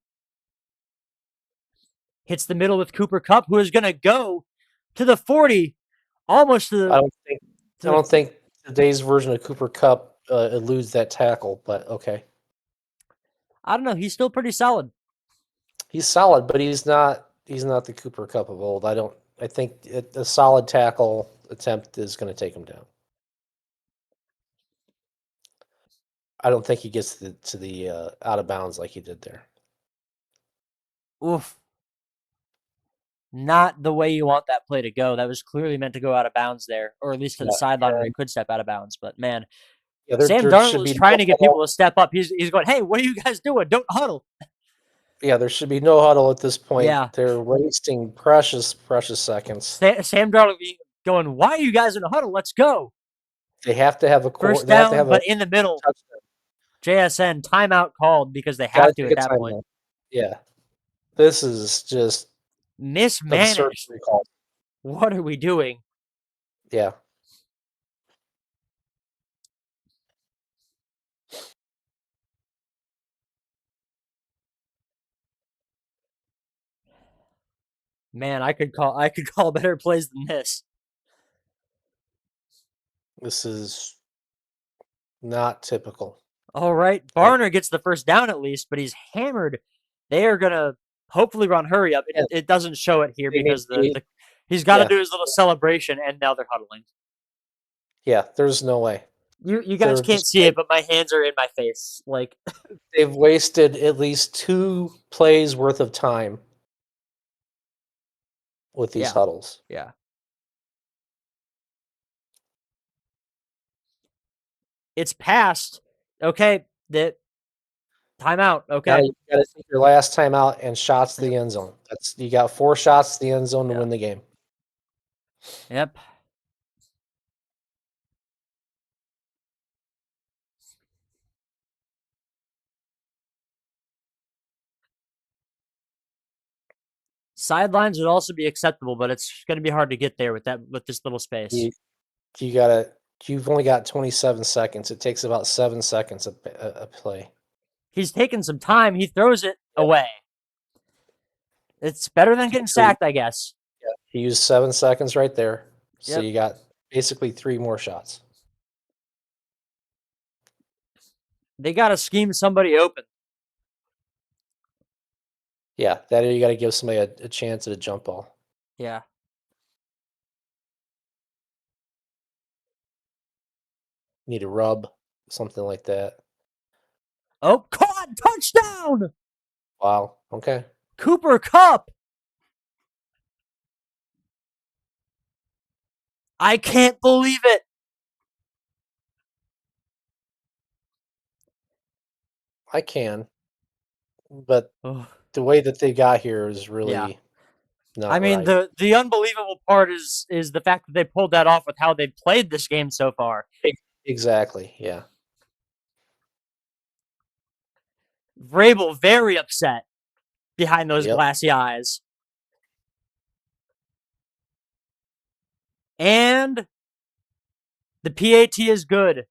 Hits the middle with Cooper Kupp, who is going to go to the 40, almost to I the don't think to I the. don't think today's version of Cooper Cup eludes that tackle, but okay. I don't know. He's still pretty solid. He's solid, but he's not the Cooper Cup of old. I think a solid tackle attempt is going to take him down. I don't think he gets to the out of bounds like he did there. Oof. Not the way you want that play to go. That was clearly meant to go out of bounds there, or at least to the Yeah, sideline where he and could step out of bounds. But man, yeah, Sam there should Darnold is be trying no to get people huddle. to step up. He's going, hey, what are you guys doing? Don't huddle. Yeah, there should be no huddle at this point. Yeah. They're wasting precious seconds. Sam Darnold going, why are you guys in a huddle? Let's go. They have to have a First they have to down, have a but in the middle. touchdown. JSN timeout called because they Got have to to take at a that point. timeout. Yeah, this is just absurd Mismanaged. recall. What are we doing? Yeah. Man, I could call better plays than this. This is not typical. All right, I, Barner gets the first down at least, but he's hammered. They are gonna hopefully run hurry up. yeah, It doesn't show it here they need because to be, he's got to yeah, do his little celebration, and now they're huddling. yeah. There's no way. You guys They're can't just see it, but my hands are in my face. Like, they've wasted at least 2 plays worth of time with these yeah, huddles. yeah. It's past. Okay, that timeout. Now Okay. you got to take your last time out and shots to Yep. the end zone. That's you got 4 shots to the end zone to Yeah. win the game. Yep. Sidelines would also be acceptable, but it's going to be hard to get there with this little space. You gotta. You've only got 27 seconds. It takes about 7 seconds a play. He's taking some time. He throws it Yeah. away. It's better than getting Actually, sacked, I guess. yeah, he used 7 seconds right there. So Yep. you got basically 3 more shots. They got to scheme somebody open. Yeah, that you got to give somebody a chance at a jump ball. Yeah. Need a rub, something like that. Oh, caught! Touchdown! Wow. Okay. Cooper Kupp! I can't believe it! I can, but Oh, the way that they got here is yeah. really not I mean, right. the unbelievable part is the fact that they pulled that off with how they played this game so far. Exactly. Yeah. Vrabel very upset behind those Yep. glassy eyes. And the PAT is good.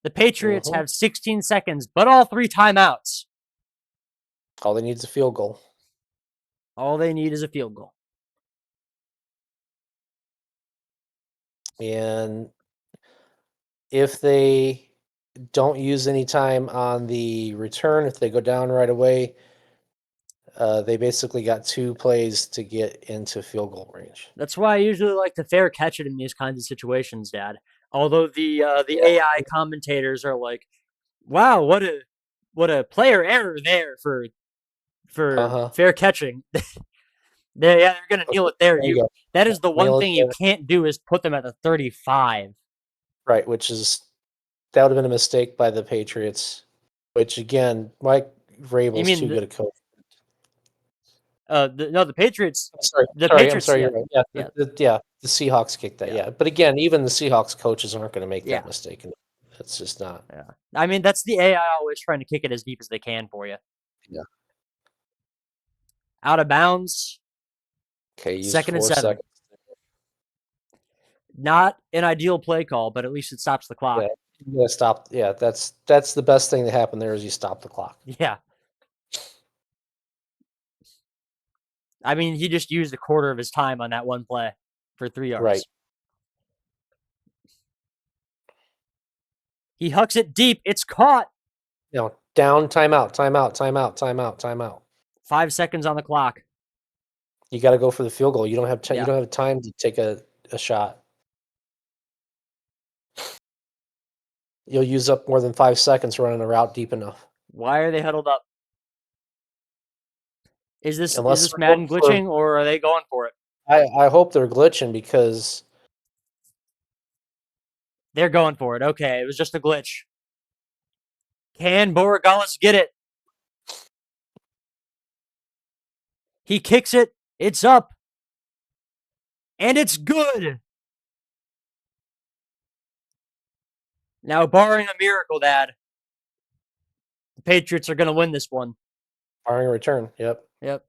The Patriots Hmm. have 16 seconds, but all 3 timeouts. All they need is a field goal. All they need is a field goal. And if they don't use any time on the return, if they go down right away, they basically got 2 plays to get into field goal range. That's why I usually like to fair catch it in these kinds of situations, Dad. Although the Yeah. AI commentators are like, "Wow, what a player error there for Uh-huh. fair catching." They're gonna kneel it there. There you go. That is the one Nail it thing you there. can't do is put them at the 35. Right, which is that would have been a mistake by the Patriots, which again, Mike You Vrabel's mean too good a coach. no, the Patriots, I'm sorry, yeah, you're right. Yeah, yeah, the Seahawks kicked that. yeah, Yeah, but again, even the Seahawks coaches aren't going to make that yeah, mistake. And it's just not. yeah. I mean, that's the AI always trying to kick it as deep as they can for you. Yeah. Out of bounds, Okay, used 2nd and 7. 4 seconds. Not an ideal play call, but at least it stops the clock. Yeah, you gotta stop. Yeah, that's the best thing that happened there is you stop the clock. Yeah. I mean, he just used a quarter of his time on that one play for 3 Right. yards. He hucks it deep. It's caught. Now down, timeout, timeout, timeout, timeout, timeout. 5 seconds on the clock. You got to go for the field goal. You don't have you Yeah. don't have time to take a shot. You'll use up more than 5 seconds running a route deep enough. Why are they huddled up? Is Unless this they're going Madden for, glitching or are they going for it? I hope they're glitching because They're going for it. Okay, it was just a glitch. Can Borregales get it? He kicks it. It's up. And it's good. Now, barring a miracle, Dad, the Patriots are going to win this one. barring a return. Yep. Yep.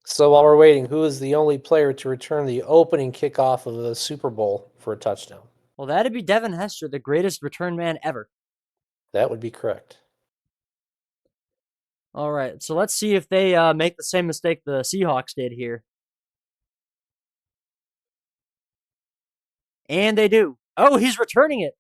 So while we're waiting, who is the only player to return the opening kickoff of the Super Bowl for a touchdown? Well, that'd be Devin Hester, the greatest return man ever. That would be correct. All right, so let's see if they make the same mistake the Seahawks did here. And they do. Oh, he's returning it.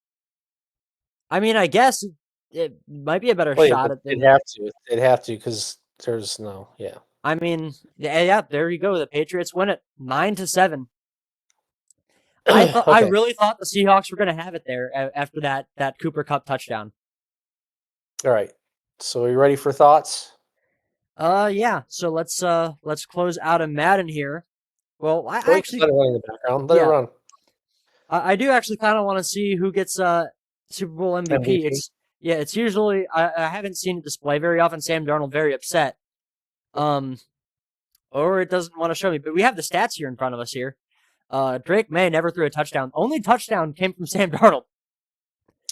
I mean, I guess it might be a better shot at They'd than. have to. They'd have to because there's no. Yeah. I mean, yeah, there you go. The Patriots win it 9-7. I Okay. really thought the Seahawks were going to have it there after that Cooper Kupp touchdown. All right. So are you ready for thoughts? Yeah. So let's close out a Madden here. Well, I Or you actually can let it run in the background. Let it yeah, run. I do actually kind of want to see who gets Super Bowl MVP. MVP. It's usually I haven't seen it display very often. Sam Darnold very upset, or it doesn't want to show me. But we have the stats here in front of us here. Drake May never threw a touchdown. Only touchdown came from Sam Darnold.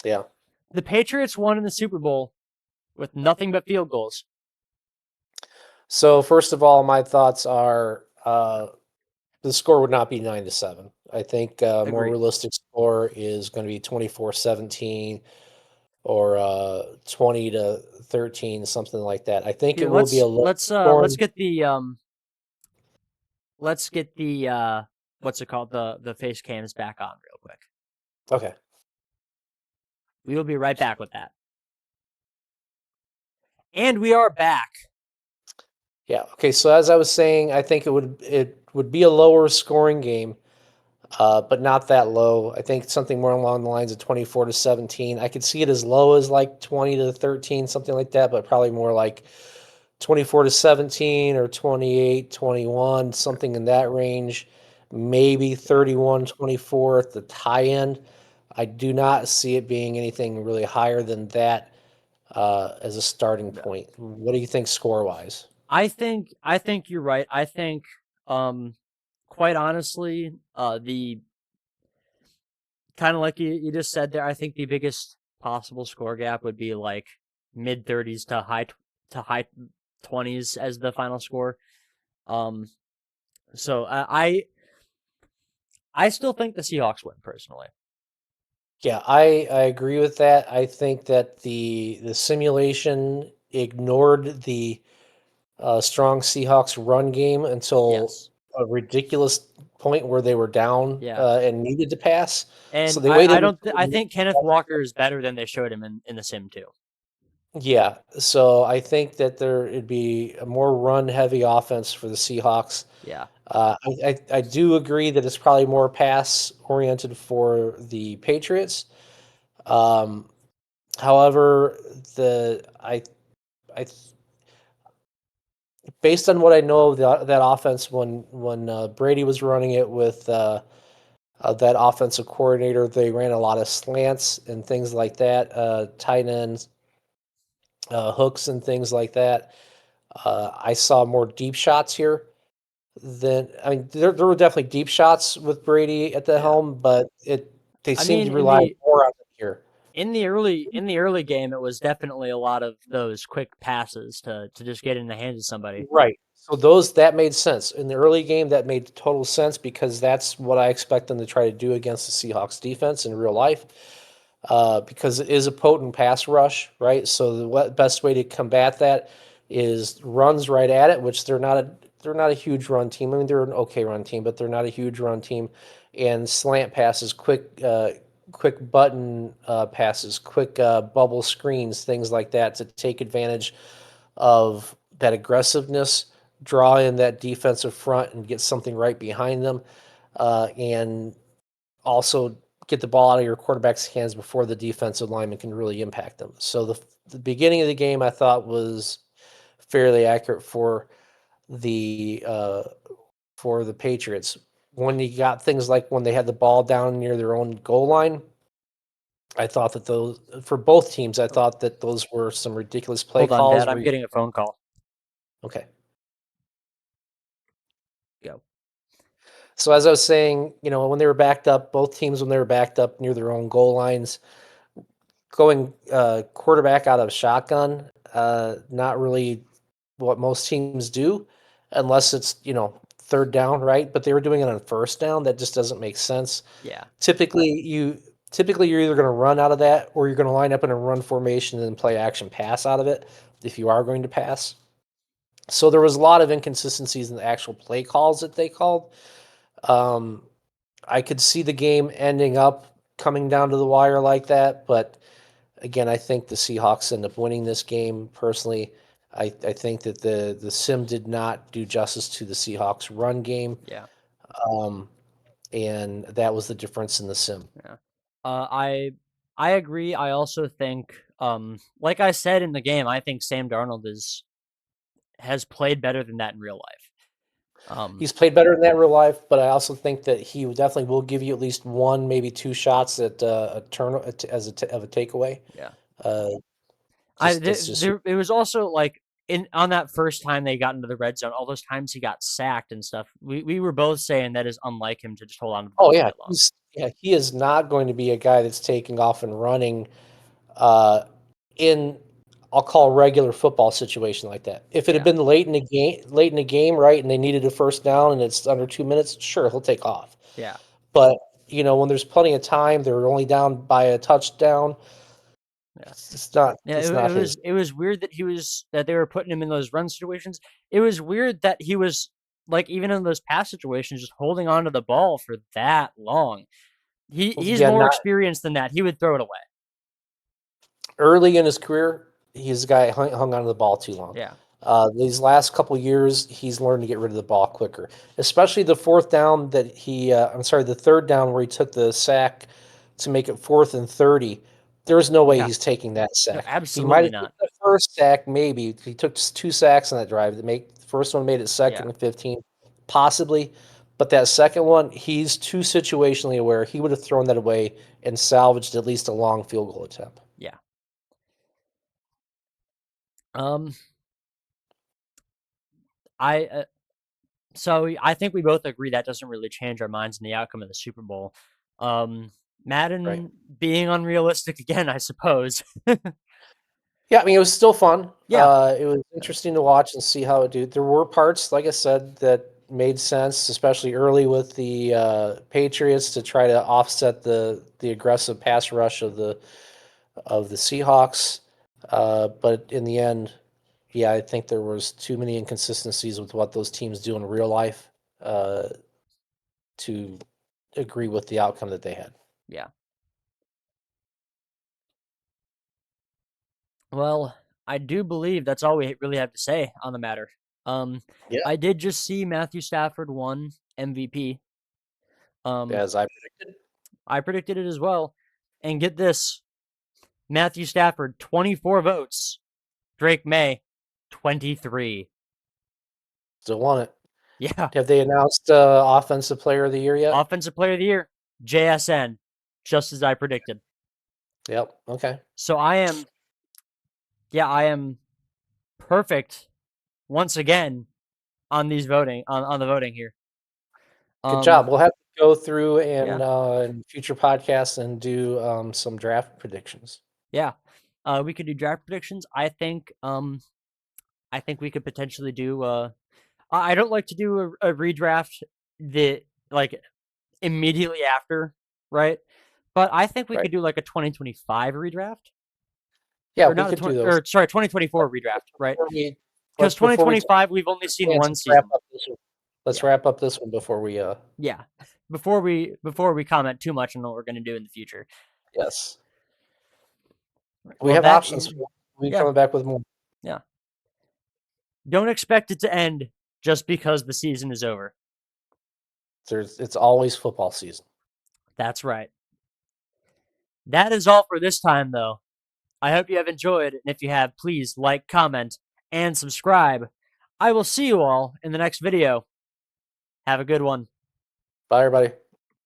Yeah. The Patriots won in the Super Bowl with nothing but field goals. So first of all, my thoughts are the score would not be 9-7. I think more Agreed. realistic score is going to be 24-17 or 20-13, something like that. I think Here, it will be a low let's scoring. get the what's it called, the face cams back on real quick. Okay. We will be right back with that. And we are back. Yeah. Okay. So as I was saying, I think it would be a lower scoring game, but not that low. I think something more along the lines of 24-17. I could see it as low as like 20-13, something like that, but probably more like 24-17 or 28-21, something in that range. Maybe 31-24 at the high end. I do not see it being anything really higher than that. as a starting Yeah. point. What do you think score wise? I think you're right. I think um quite honestly, the kind of like you just said there, I think the biggest possible score gap would be like mid 30s to high 20s as the final score. Um so I still think the Seahawks win personally. Yeah, I agree with that. I think that the simulation ignored the strong Seahawks run game until Yes. a ridiculous point where they were down Yeah. and needed to pass. So And they I waited. don't I think Kenneth Walker is better than they showed him in the sim too. Yeah, so I think that it'd be a more run-heavy offense for the Seahawks. Yeah. I do agree that it's probably more pass-oriented for the Patriots. Um, however, the I based on what I know of that offense when Brady was running it with that offensive coordinator, they ran a lot of slants and things like that, tight ends, hooks and things like that. I saw more deep shots here than I mean, there were definitely deep shots with Brady at the Yeah. helm, but they I seemed mean to rely more on it here. in the early game it was definitely a lot of those quick passes to just get in the hands of somebody. Right. So that made sense. In the early game, that made total sense because that's what I expect them to try to do against the Seahawks defense in real life. Because it is a potent pass rush, right? So best way to combat that is runs right at it, which they're not a huge run team. I mean, they're an okay run team, but they're not a huge run team. And slant passes, quick button passes, quick bubble screens, things like that to take advantage of that aggressiveness, draw in that defensive front and get something right behind them, and also get the ball out of your quarterback's hands before the defensive lineman can really impact them. So the beginning of the game I thought was fairly accurate the for the Patriots. When you got things like when they had the ball down near their own goal line, I thought that those for both teams, I Oh, thought that those were some ridiculous play hold on, calls Dad. where I'm getting a phone call. okay. Go. So as I was saying, when they were backed up, both teams when they were backed up near their own goal lines, going quarterback out of shotgun, not really what most teams do, unless it's third down, right? But they were doing it on first down. That just doesn't make sense. Yeah. Typically, you're either going to run out of that or you're going to line up in a run formation and then play action pass out of it if you are going to pass. So there was a lot of inconsistencies in the actual play calls that they called. Um, I could see the game ending up coming down to the wire like that, but again, I think the Seahawks end up winning this game. Personally, I think that the sim did not do justice to the Seahawks run game, Yeah. um, and that was the difference in the sim. Yeah. Uh, I I agree. I also think, like I said in the game, I think Sam Darnold has played better than that in real life. He's played better in that real life, but I also think that he definitely will give you at least one, maybe two shots at a turn of a takeaway. Yeah. Uh, I just there, that's just there it was also like in on that first time they got into the red zone, all those times he got sacked and stuff. We were both saying that is unlike him to just hold on to the oh ball yeah, really long. he is not going to be a guy that's taking off and running uh, in I'll call a regular football situation like that. If it had Yeah. been late in the game, right, and they needed a first down and it's under 2 minutes, sure, he'll take off. Yeah. But when there's plenty of time, they're only down by a touchdown. Yeah. It's not. Yeah, It's not his. it was weird that they were putting him in those run situations. It was weird that he was like even in those pass situations just holding on to the ball for that long. He's Yeah, more not experienced than that. He would throw it away. early in his career. He's a guy hung onto the ball too long. Yeah. These last couple years, he's learned to get rid of the ball quicker, especially the fourth down that I'm sorry, the third down where he took the sack to make it 4th and 30. There's no way Yeah. he's taking that No, sack. He might absolutely have not. taken the first sack, maybe. He took two sacks on that drive. The first one made it second Yeah. and 15, possibly. But that second one, he's too situationally aware. He would have thrown that away and salvaged at least a long field goal attempt. Yeah. Um, I so I think we both agree that doesn't really change our minds in the outcome of the Super Bowl. Um, Right. Madden being unrealistic again, I suppose. Yeah, I mean, it was still fun. Yeah, It was interesting to watch and see how it did. There were parts, like I said, that made sense, especially early with the Patriots to try to offset the aggressive pass rush of the Seahawks. But in the end, yeah, I think there was too many inconsistencies with what those teams do in real life uh, to agree with the outcome that they had. yeah. Well, I do believe that's all we really have to say on the matter. Um, Yeah, I did just see Matthew Stafford won MVP. Um, as I predicted. I predicted it as well. And get this, Matthew Stafford, 24 votes. Drake May, 23. Still won it. Yeah. Have they announced Offensive Player of the Year yet? Offensive Player of the Year, JSN, just as I predicted. Yep. Okay. So I am perfect once again on these voting on the voting here. Good job. We'll have to go through Yeah, and in future podcasts and do some draft predictions. yeah. We could do draft predictions. I think we could potentially do. I don't like to do a redraft the like immediately after, right? But I think we Right. could do like a 2025 redraft, Yeah, or we not a could do 20, those. or sorry, 2024 redraft, right? Before we, Because before we take 2025 we've only a seen chance, one let's wrap season. up this one. Let's Yeah, wrap up this one before we yeah. Before we comment too much on what we're going to do in the future. yes. We Well, have that options. is We yeah, coming back with more. yeah. Don't expect it to end just because the season is over. It's always football season. That's right. That is all for this time, though. I hope you have enjoyed, and if you have, please like, comment, and subscribe. I will see you all in the next video. Have a good one. Bye, everybody.